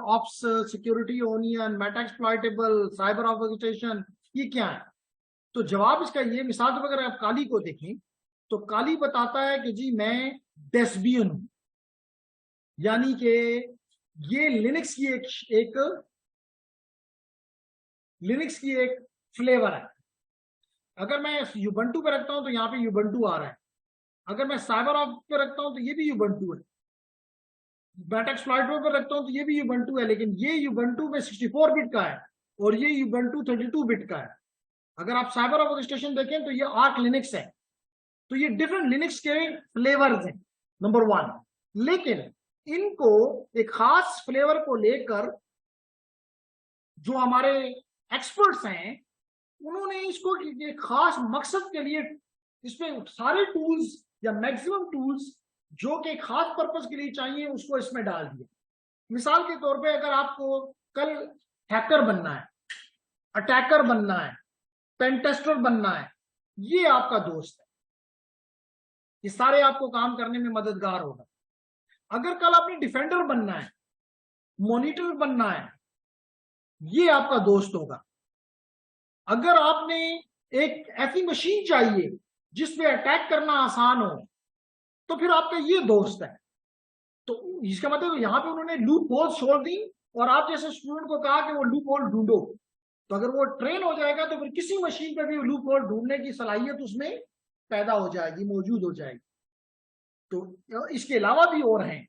ops Security Onion, Metasploitable, cyber orchestration, ये क्या है? तो जवाब इसका ये, मिसाल के अगर आप काली को देखें तो काली बताता है कि जी मैं डेस्बियन हूं, यानी कि ये लिनक्स की एक फ्लेवर है। अगर मैं यूबंटू पे रखता हूं तो यहाँ पे यूबंटू आ रहा है, अगर मैं साइबर ऑफ पे रखता हूं तो ये भी यूबंटू है, मेटाएक्सप्लॉइटेबल पे रखता हूं तो ये भी यूबंटू है, लेकिन ये यूबंटू में 64 बिट का है और ये यूबंटू 32 बिट का है। अगर आप साइबर ऑफ स्टेशन देखें तो ये आर्क लिनक्स है। तो ये डिफरेंट लिनक्स के फ्लेवर्स हैं, नंबर 1। लेकिन इनको एक खास फ्लेवर को लेकर जो हमारे एक्सपर्ट्स हैं उन्होंने इसको एक खास मकसद के लिए इसमें सारे टूल्स या मैक्सिमम टूल्स जो कि खास पर्पस के लिए चाहिए उसको इसमें डाल दिया। मिसाल के तौर पे अगर आपको कल हैकर बनना है, अटैकर बनना है, पेनटेस्टर बनना है, ये आपका दोस्त है, ये सारे आपको काम करने में मददगार होगा। अगर कल आपने डिफेंडर बनना है, मॉनिटर बनना है, ये आपका दोस्त होगा। अगर आपने एक ऐसी मशीन चाहिए जिसपे अटैक करना आसान हो तो फिर आपका ये दोस्त है। तो इसका मतलब यहाँ पे उन्होंने लूप होल छोड़ दी और आप जैसे स्टूडेंट को कहा कि वो लूप होल ढूंढो, तो अगर वो ट्रेन हो जाएगा तो फिर किसी मशीन पे भी लूप होल ढूंढने की सलाहियत उसमें पैदा हो जाएगी, मौजूद हो जाएगी। तो इसके अलावा भी और हैं,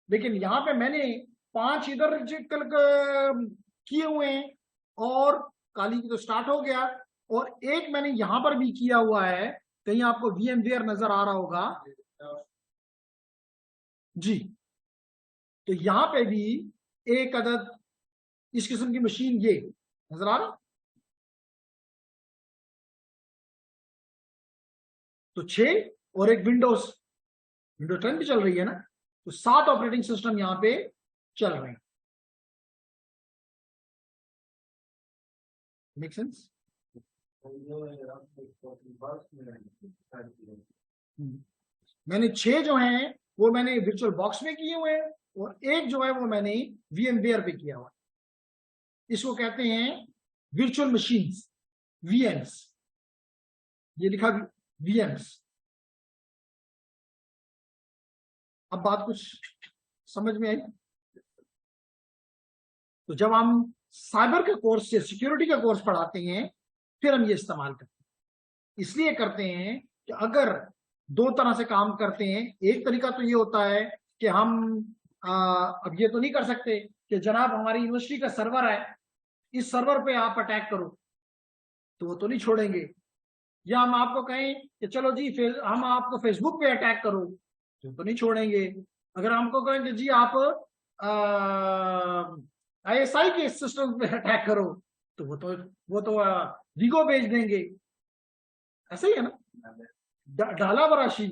लेकिन यहाँ पे मैंने 5 इधर किए हुए हैं और काली की तो स्टार्ट हो गया, और एक मैंने यहां पर भी किया हुआ है, कहीं आपको VMware नजर आ रहा होगा जी। तो यहां पे भी एक अदद इस किस्म की मशीन ये नजर आ रहा, तो 6 और एक विंडोज 10 भी चल रही है ना, तो 7 ऑपरेटिंग सिस्टम यहां पे चल रहे हैं। Make sense? मैंने 6 जो हैं वो मैंने वर्चुअल बॉक्स में किए हुए हैं, और एक जो है वो मैंने VMware पे किया हुआ है। इसको कहते हैं वर्चुअल मशीन्स, VMs। ये लिखा VMs। अब बात कुछ समझ में आई? तो जब हम साइबर के कोर्स से सिक्योरिटी का कोर्स पढ़ाते हैं फिर हम ये इस्तेमाल करते हैं। इसलिए करते हैं कि अगर 2 तरह से काम करते हैं, एक तरीका तो ये होता है कि हम अब ये तो नहीं कर सकते कि जनाब हमारी यूनिवर्सिटी का सर्वर है, इस सर्वर पे आप अटैक करो, तो वो तो नहीं छोड़ेंगे। या हम आपको कहें कि चलो जी हम आपको फेसबुक पे अटैक करो, तो नहीं छोड़ेंगे। अगर हमको कहें कि जी आप ISI के सिस्टम पे अटैक करो, तो वो तो वीगो भेज देंगे। ऐसा ही है ना, डाला बराशी।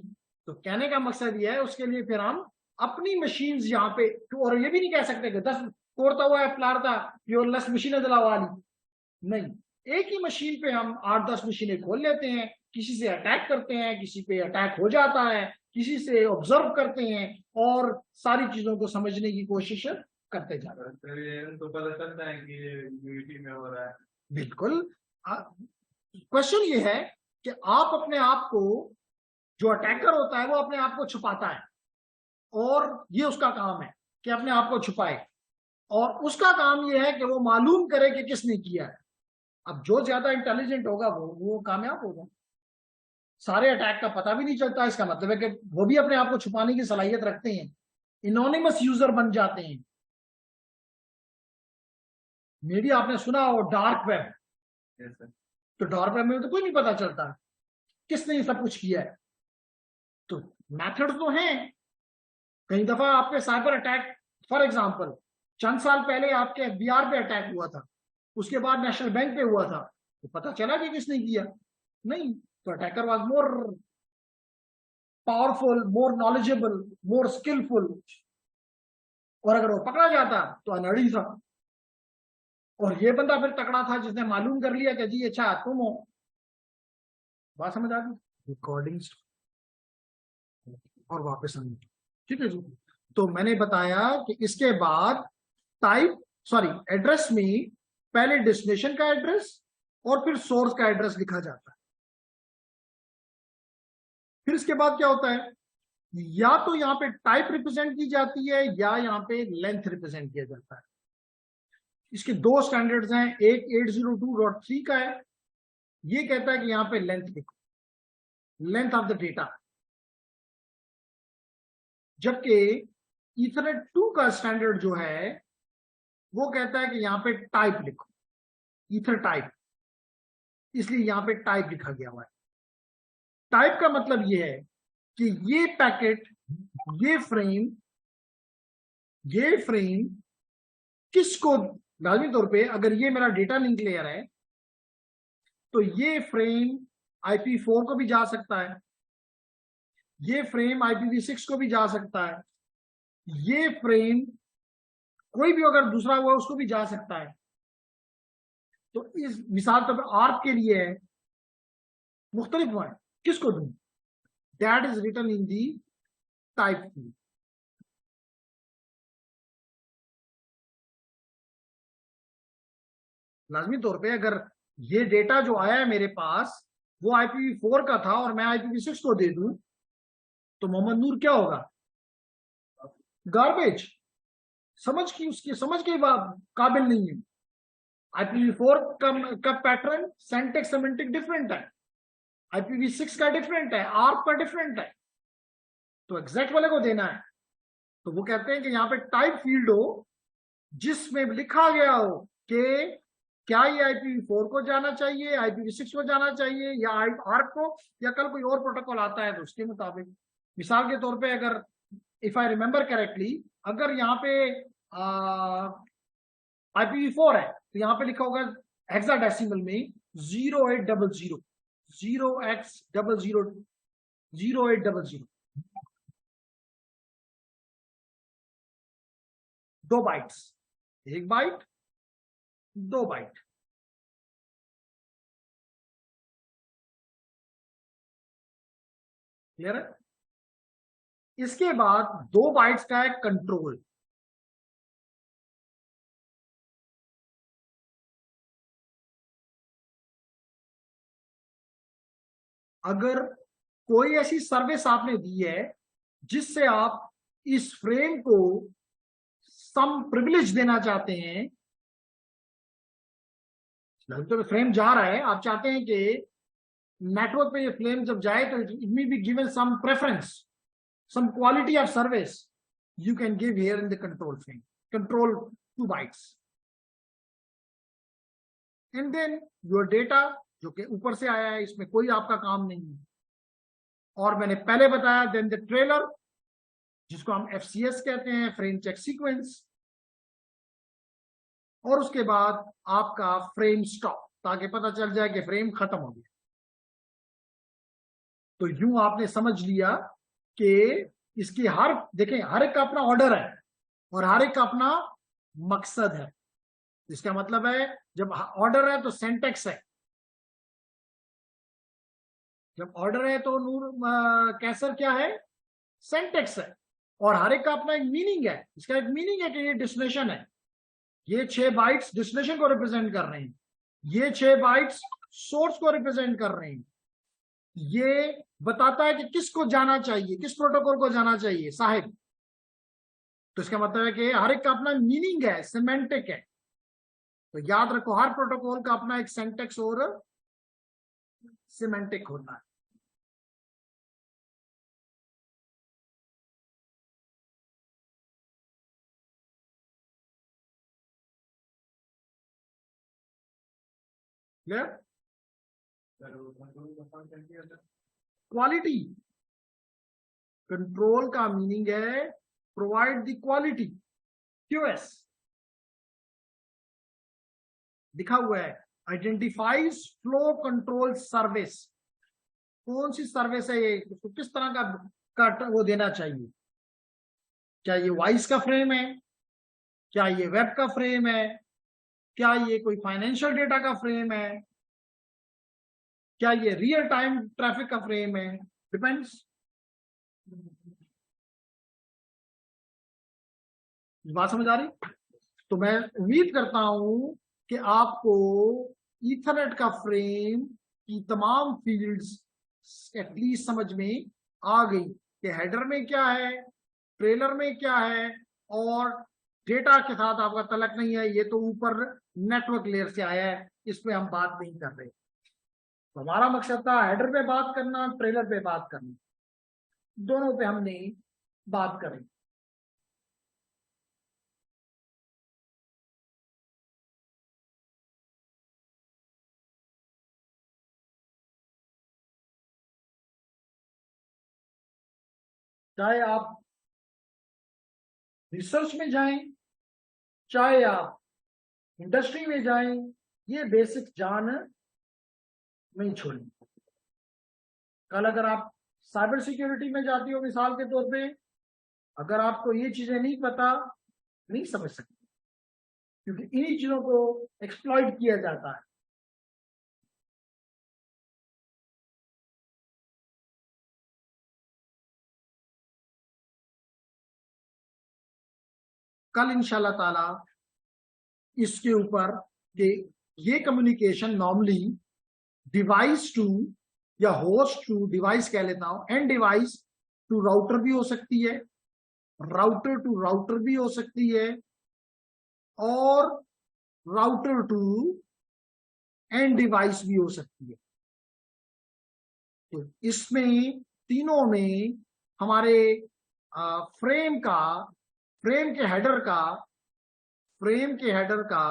तो कहने का मकसद ये है, उसके लिए फिर हम अपनी मशीन्स यहाँ पे, और ये भी नहीं कह सकते कि 10 कोरता हुआ है प्लारता योर लस मशीन वाली, नहीं, एक ही मशीन पे हम 8-10 मशीनें खोल लेते हैं, किसी से अटैक करते हैं, किसी पे अटैक हो जाता है, किसी से ऑब्जर्व करते हैं और सारी चीजों को समझने की कोशिश करते जाते हैं।
तो पता चलता है कि यूनिटी में हो रहा है।
बिल्कुल। क्वेश्चन ये है कि आप अपने आप को, जो अटैकर होता है वो अपने आप को छुपाता है, और ये उसका काम है कि अपने आप को छुपाए, और उसका काम ये है कि वो मालूम करे कि किसने किया है। अब जो ज्यादा इंटेलिजेंट होगा वो कामयाब होगा। सारे अटैक का पता भी नहीं चलता, इसका मतलब है कि वो भी अपने आप को छुपाने की सलाहियत रखते हैं, इनोनिमस यूजर बन जाते हैं। मे भी आपने सुना हो डार्क वेब, तो डार्क वेब में तो कोई नहीं पता चलता किसने ये सब कुछ किया है। तो मेथड तो हैं। कई दफा आपके साइबर अटैक, फॉर एग्जांपल चंद साल पहले आपके FBR पे अटैक हुआ था, उसके बाद नेशनल बैंक पे हुआ था, तो पता चला कि किसने किया? नहीं। तो attacker was more powerful, more knowledgeable, more skillful, और अगर वो पकड़ा जाता तो अनड़ी था। और ये बंदा फिर तकड़ा था जिसने मालूम कर लिया कि जी अच्छा तुम हो। बात समझ आ गई? रिकॉर्डिंग्स और वापस आने, ठीक है जी। तो मैंने बताया कि इसके बाद एड्रेस में पहले डेस्टिनेशन का एड्रेस और फिर सोर्स का एड्रेस लिखा जाता है। फिर इसके बाद क्या होता है, या तो यहाँ पे टाइप रिप्रेजेंट की जाती है या यहाँ पे लेंथ रिप्रेजेंट किया जाता है। इसके 2 स्टैंडर्ड्स हैं, एक 802.3 का है, ये कहता है कि यहाँ पे लेंथ लिखो, लेंथ ऑफ द डेटा, जबकि ईथरनेट 2 का स्टैंडर्ड जो है वो कहता है कि यहाँ पे टाइप लिखो, ईथर टाइप, इसलिए यहाँ पे टाइप लिखा गया हुआ है। टाइप का मतलब ये है कि ये पैकेट, ये फ्रेम किसको, लाजमी तौर पे अगर ये मेरा डेटा लिंक लेयर है तो ये फ्रेम IP4 को भी जा सकता है, ये फ्रेम IPv6 को भी जा सकता है, ये फ्रेम कोई भी अगर दूसरा हुआ उसको भी जा सकता है। तो इस मिसाल तौर पर आर्क के लिए है, मुख्तलिफ हुआ है, किसको दूं? That is written in the type field. लाजमी तौर पे अगर ये डेटा जो आया है मेरे पास वो IPv4 का था और मैं IPv6 को दे दूं, तो मोहम्मद नूर क्या होगा? गार्बेज, समझ के काबिल नहीं है। IPv4 का पैटर्न सेंटेक्स सेमेंटिक डिफरेंट है, IPv6 का डिफरेंट है, ARP का डिफरेंट है, तो एग्जैक्ट वाले को देना है। तो वो कहते हैं कि यहाँ पे टाइप फील्ड हो जिसमें लिखा गया हो कि क्या ये IPv4 को जाना चाहिए, IPv6 को जाना चाहिए, या ARP को, या कल कोई और प्रोटोकॉल आता है तो उसके मुताबिक। मिसाल के तौर पे अगर इफ आई रिमेम्बर करेक्टली, अगर यहाँ पे IPv4 है तो यहाँ पे लिखा होगा हेक्साडेसिमल में 0800 0x00 0800, 2 bytes, 1 bite 2 bite. Clear है? इसके बाद 2 बाइट्स का है कंट्रोल। अगर कोई ऐसी सर्विस आपने दी है जिससे आप इस फ्रेम को सम प्रिविलेज देना चाहते हैं, तो फ्रेम जा रहा है, आप चाहते हैं कि नेटवर्क पे ये फ्रेम जब जाए तो it may be given some preference, some quality of service, you can give here in the control frame, control 2 bytes, and then your data जो कि ऊपर से आया है, इसमें कोई आपका काम नहीं है। और मैंने पहले बताया देन द ट्रेलर, जिसको हम FCS कहते हैं, फ्रेम चेक सीक्वेंस, और उसके बाद आपका फ्रेम स्टॉप, ताकि पता चल जाए कि फ्रेम खत्म हो गया। तो यूं आपने समझ लिया कि इसकी देखें, हर एक का अपना ऑर्डर है और हर एक का अपना मकसद है। इसका मतलब है जब ऑर्डर है तो सेंटेक्स है, जब ऑर्डर है तो नूर कैसर क्या है, सेंटेक्स है, और हर एक का अपना एक मीनिंग है। इसका एक मीनिंग है कि ये डेस्टिनेशन है, ये 6 बाइट्स डेस्टिनेशन को रिप्रेजेंट कर रहे हैं, ये 6 बाइट्स सोर्स को रिप्रेजेंट कर रहे हैं, ये बताता है कि किसको जाना चाहिए, किस प्रोटोकॉल को जाना चाहिए साहिब। तो इसका मतलब है कि हर एक का अपना मीनिंग है, सिमेंटिक है। तो याद रखो, हर प्रोटोकॉल का अपना एक सेंटेक्स और सिमेंटिक होता है। क्लियर? क्वालिटी, कंट्रोल का मीनिंग है प्रोवाइड द क्वालिटी, QS लिखा हुआ है, आइडेंटिफाइज फ्लो कंट्रोल सर्विस। कौन सी सर्विस है ये, उसको किस तरह का वो देना चाहिए, क्या ये वॉइस का फ्रेम है, क्या ये वेब का फ्रेम है, क्या ये कोई फाइनेंशियल डेटा का फ्रेम है, क्या ये रियल टाइम ट्रैफिक का फ्रेम है, डिपेंड्स। बात समझ आ रही? तो मैं उम्मीद करता हूं कि आपको ईथरनेट का फ्रेम की तमाम फील्ड्स एटलीस्ट समझ में आ गई कि हेडर में क्या है, ट्रेलर में क्या है, और डेटा के साथ आपका तलक नहीं है, ये तो ऊपर नेटवर्क लेयर से आया है, इस पे हम बात नहीं कर रहे। तो हमारा मकसद था हेडर पे बात करना, ट्रेलर पे बात करना, दोनों पे हमने बात करी। चाहे आप रिसर्च में जाएं, चाहे आप इंडस्ट्री में जाएं, ये बेसिक जान नहीं छोड़नी। कल अगर आप साइबर सिक्योरिटी में जाती हो, मिसाल के तौर पे, अगर आपको ये चीजें नहीं पता, नहीं समझ सकते, क्योंकि इन्हीं चीजों को एक्सप्लॉइट किया जाता है। कल इंशाल्लाह ताला इसके ऊपर कि ये कम्युनिकेशन नॉर्मली डिवाइस टू या होस्ट टू डिवाइस कह लेता हूं, एंड डिवाइस टू राउटर भी हो सकती है, राउटर टू राउटर भी हो सकती है और राउटर टू एंड डिवाइस भी हो सकती है। तो इसमें तीनों में हमारे फ्रेम के हेडर का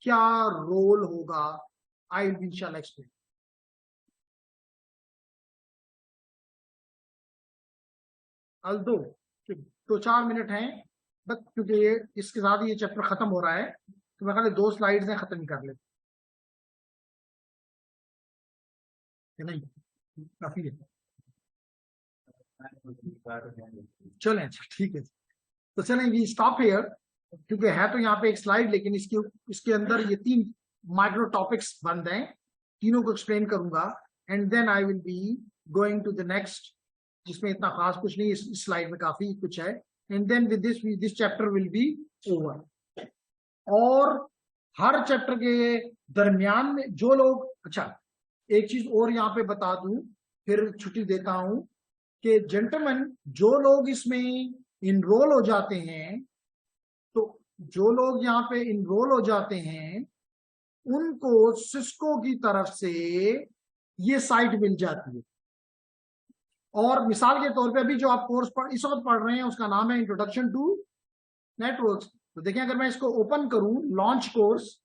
क्या रोल होगा, I will shell explain. Although 2-4 minute हैं बस, क्योंकि ये इसके साथ ये चैप्टर खत्म हो रहा है, तो मैं खाली 2 स्लाइड्स हैं, खत्म कर लेते नहीं, काफी है। चलें, अच्छा ठीक है, तो चलें वी स्टॉप हियर, क्योंकि है तो यहाँ पे एक स्लाइड, लेकिन इसके अंदर ये 3 माइक्रो टॉपिक्स बंद हैं, तीनों को एक्सप्लेन करूंगा and then I will be going to the next, जिसमें इतना खास कुछ नहीं, इस स्लाइड में काफी कुछ है, and then with this chapter will be over. और हर चैप्टर के दरमियान में जो लोग, अच्छा एक चीज और यहाँ पे बता दूं, फिर छुट्टी देता हूं कि जेंटलमैन जो लोग इसमें इनरोल हो जाते हैं, तो जो लोग यहाँ पे इनरोल हो जाते हैं उनको सिस्को की तरफ से ये साइट मिल जाती है। और मिसाल के तौर पे अभी जो आप कोर्स इस वक्त पढ़ रहे हैं उसका नाम है इंट्रोडक्शन टू नेटवर्क्स। तो देखें अगर मैं इसको ओपन करूं लॉन्च कोर्स,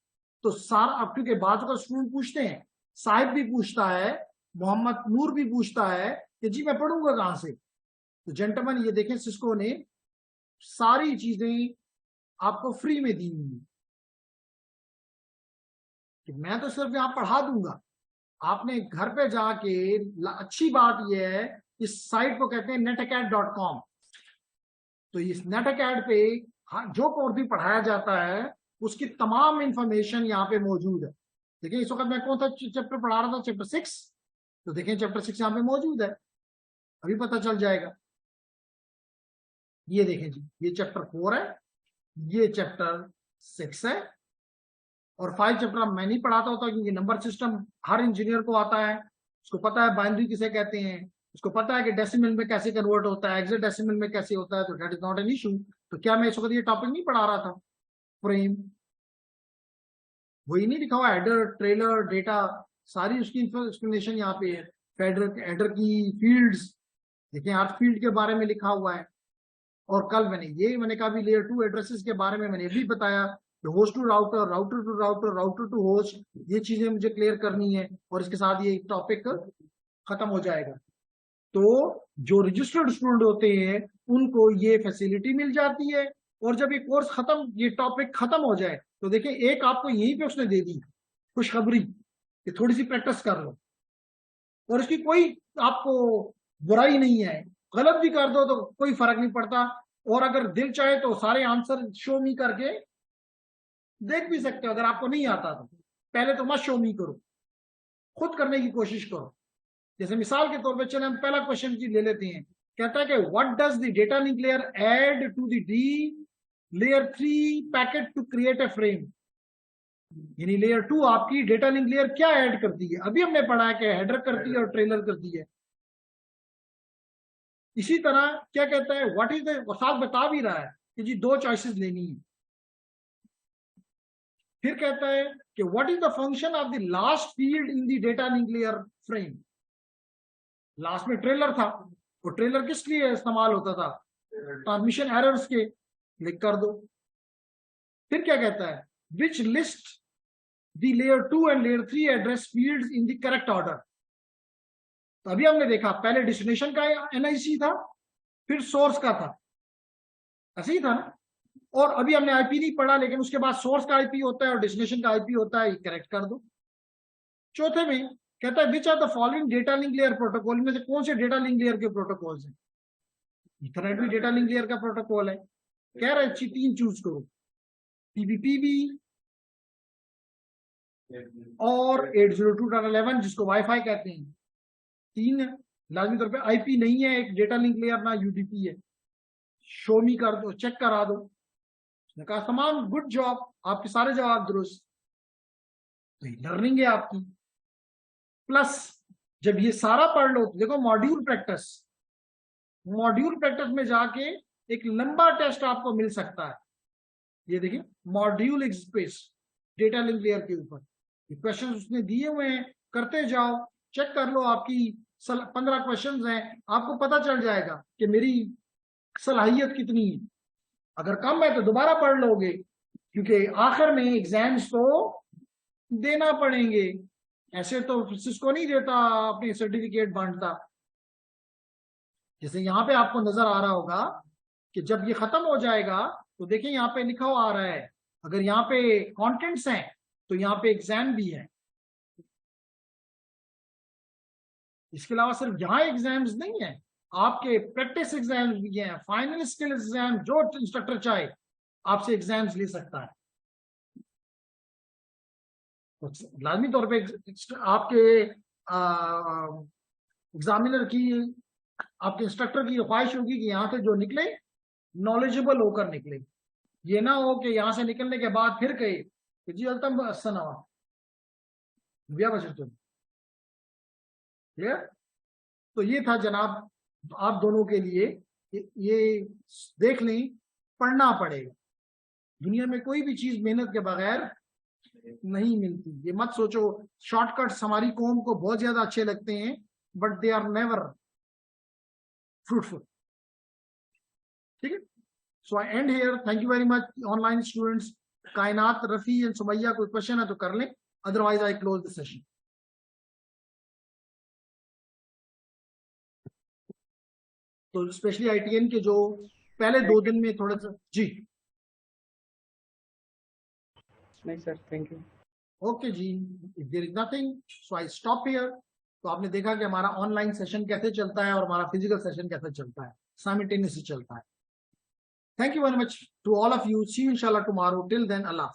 तो सारा अब क्योंकि बाद का स्टूडेंट पूछते हैं, साहिब भी पूछता है, मोहम्मद नूर भी पूछता है कि जी मैं पढ़ूंगा कहां से। तो जेंटलमैन ये देखें सिस्को ने सारी चीजें आपको फ्री में दी हुई, कि मैं तो सिर्फ यहां पढ़ा दूंगा, आपने घर पे जाके, अच्छी बात यह है इस साइट को कहते हैं netacad.com। तो इस netacad पे जो कोर्स भी पढ़ाया जाता है उसकी तमाम इंफॉर्मेशन यहाँ पे मौजूद है। देखिए इस वक्त मैं कौन सा चैप्टर पढ़ा रहा था, चैप्टर 6, तो देखें चैप्टर 6 यहाँ पे मौजूद है, अभी पता चल जाएगा। ये देखें जी, ये चैप्टर 4 है, ये चैप्टर 6 है, और 5 चैप्टर मैं नहीं पढ़ाता होता क्योंकि नंबर सिस्टम हर इंजीनियर को आता है, उसको पता है बाइनरी किसे कहते हैं, उसको पता है कि डेसिमल में कैसे कन्वर्ट होता है, हेक्साडेसिमल में कैसे होता है, तो that is not an issue. तो क्या मैं इस वक्त ये टॉपिक नहीं पढ़ा रहा था? फ्रेम वही नहीं लिखा हुआ, हेडर, ट्रेलर, डेटा, सारी उसकी एक्सप्लेनेशन यहाँ पे है। हेडर की फील्ड्स देखिए, हर फील्ड के बारे में लिखा हुआ है। और कल मैंने कहा भी लेयर 2 एड्रेसेस के बारे में मैंने भी बताया, host to router, router to router, router to host, ये चीजें मुझे क्लियर करनी है, और इसके साथ ये टॉपिक खत्म हो जाएगा। तो जो रजिस्टर्ड स्टूडेंट होते हैं उनको ये फैसिलिटी मिल जाती है, और जब ये कोर्स खत्म, ये टॉपिक खत्म हो जाए, तो देखिए एक आपको यहीं पे उसने दे दी खुशखबरी कि थोड़ी सी प्रैक्टिस कर लो, और इसकी कोई आपको बुराई नहीं है, गलत भी कर दो तो कोई फर्क नहीं पड़ता। और अगर दिल चाहे तो सारे आंसर शो मी करके देख भी सकते हो, अगर आपको नहीं आता तो पहले तो मत शो मी करो, खुद करने की कोशिश करो। जैसे मिसाल के तौर पे चले हम पहला क्वेश्चन की ले लेते हैं, कहता है कि what does the data link layer add to the the layer 3 packet to create a frame. यानी लेयर 2 आपकी डेटा लिंक लेयर क्या ऐड करती है? अभी हमने पढ़ा है कि हेडर करती है और ट्रेलर करती है। इसी तरह क्या कहता है, व्हाट इज द, साथ बता भी रहा है कि जी 2 चॉइसेस लेनी है। फिर कहता है कि what is the function of the last field in the data link layer frame. Last में ट्रेलर था, वो ट्रेलर किस लिए इस्तेमाल होता था? ट्रांसमिशन एरर्स के, क्लिक कर दो। फिर क्या कहता है, विच list the layer 2 and layer 3 address fields in the correct order. तो अभी हमने देखा पहले डेस्टिनेशन का एनआईसी था, फिर सोर्स का था, ऐसे ही था ना। और अभी हमने आईपी नहीं पढ़ा, लेकिन उसके बाद सोर्स का आईपी होता है और डेस्टिनेशन का आईपी होता है, ये करेक्ट कर दो। चौथे में कहता है which are the following data link layer protocol, में से कौन से डेटा लिंक लेयर के प्रोटोकॉल्स हैं? इथरनेट भी डेटा लिंक लेयर का प्रोटोकॉल है, कह रहे 3 चूज करो, पीबीपीबी और 802.11 जिसको वाईफाई कहते हैं। 3 लाजमी तौर पे आईपी नहीं है, एक डेटा लिंक लेयर ना यूडीपी है, शो मी कर दो, चेक करा दो। उसने कहा तमाम गुड जॉब, आपके सारे जवाब दुरुस्त। तो लर्निंग है आपकी। प्लस जब ये सारा पढ़ लो तो देखो मॉड्यूल प्रैक्टिस में जाके एक लंबा टेस्ट आपको मिल सकता है। ये देखिए module express data link layer के ऊपर क्वेश्चन उसने दिए हुए हैं, करते जाओ, चेक कर लो। आपकी 15 क्वेश्चंस हैं, आपको पता चल जाएगा कि मेरी सलाहियत कितनी है। अगर कम है तो दोबारा पढ़ लोगे, क्योंकि आखिर में एग्जाम्स तो देना पड़ेंगे। ऐसे तो सिस्को नहीं देता अपने सर्टिफिकेट बांटता। जैसे यहाँ पे आपको नजर आ रहा होगा कि जब ये खत्म हो जाएगा तो देखिए यहाँ पे लिखा हुआ आ रहा है, अगर यहाँ पे कंटेंट्स हैं तो यहाँ पे एग्जाम भी है। इसके अलावा सिर्फ यहाँ एग्जाम्स नहीं है, आपके प्रैक्टिस एग्जाम्स भी हैं, फाइनल स्किल एग्जाम, जो इंस्ट्रक्टर चाहे आपसे एग्जाम्स ले सकता है। तो लाजमी तौर पे आपके एग्जामिनर की, आपके इंस्ट्रक्टर की ख्वाहिश होगी कि यहाँ से जो निकले नॉलेजेबल होकर निकले। ये ना हो कि यहाँ से निकलने के बाद फिर कहे कि जी अल्तम सनावा बिया बचत। क्लियर? तो ये था जनाब आप दोनों के लिए, ये देख लें, पढ़ना पड़ेगा। दुनिया में कोई भी चीज मेहनत के बगैर नहीं मिलती। ये मत सोचो शॉर्टकट्स हमारी कौम को बहुत ज्यादा अच्छे लगते हैं, but they are never fruitful. ठीक है, so I end here. Thank you very much online students. Kainat, Rafi and Sumaiya, कोई क्वेश्चन है तो कर लें, otherwise I close the session. तो स्पेशली ITN के जो पहले 2 दिन में थोड़ा सा जी
नहीं सर, थैंक यू।
ओके जी, if there is nothing so I stop here. तो आपने देखा कि हमारा ऑनलाइन सेशन कैसे चलता है और हमारा फिजिकल सेशन कैसे चलता है, साइमल्टेनियसली चलता है। Thank you very much to all of you. See you इंशाल्लाह टुमारो। टिल देन, अल्लाह।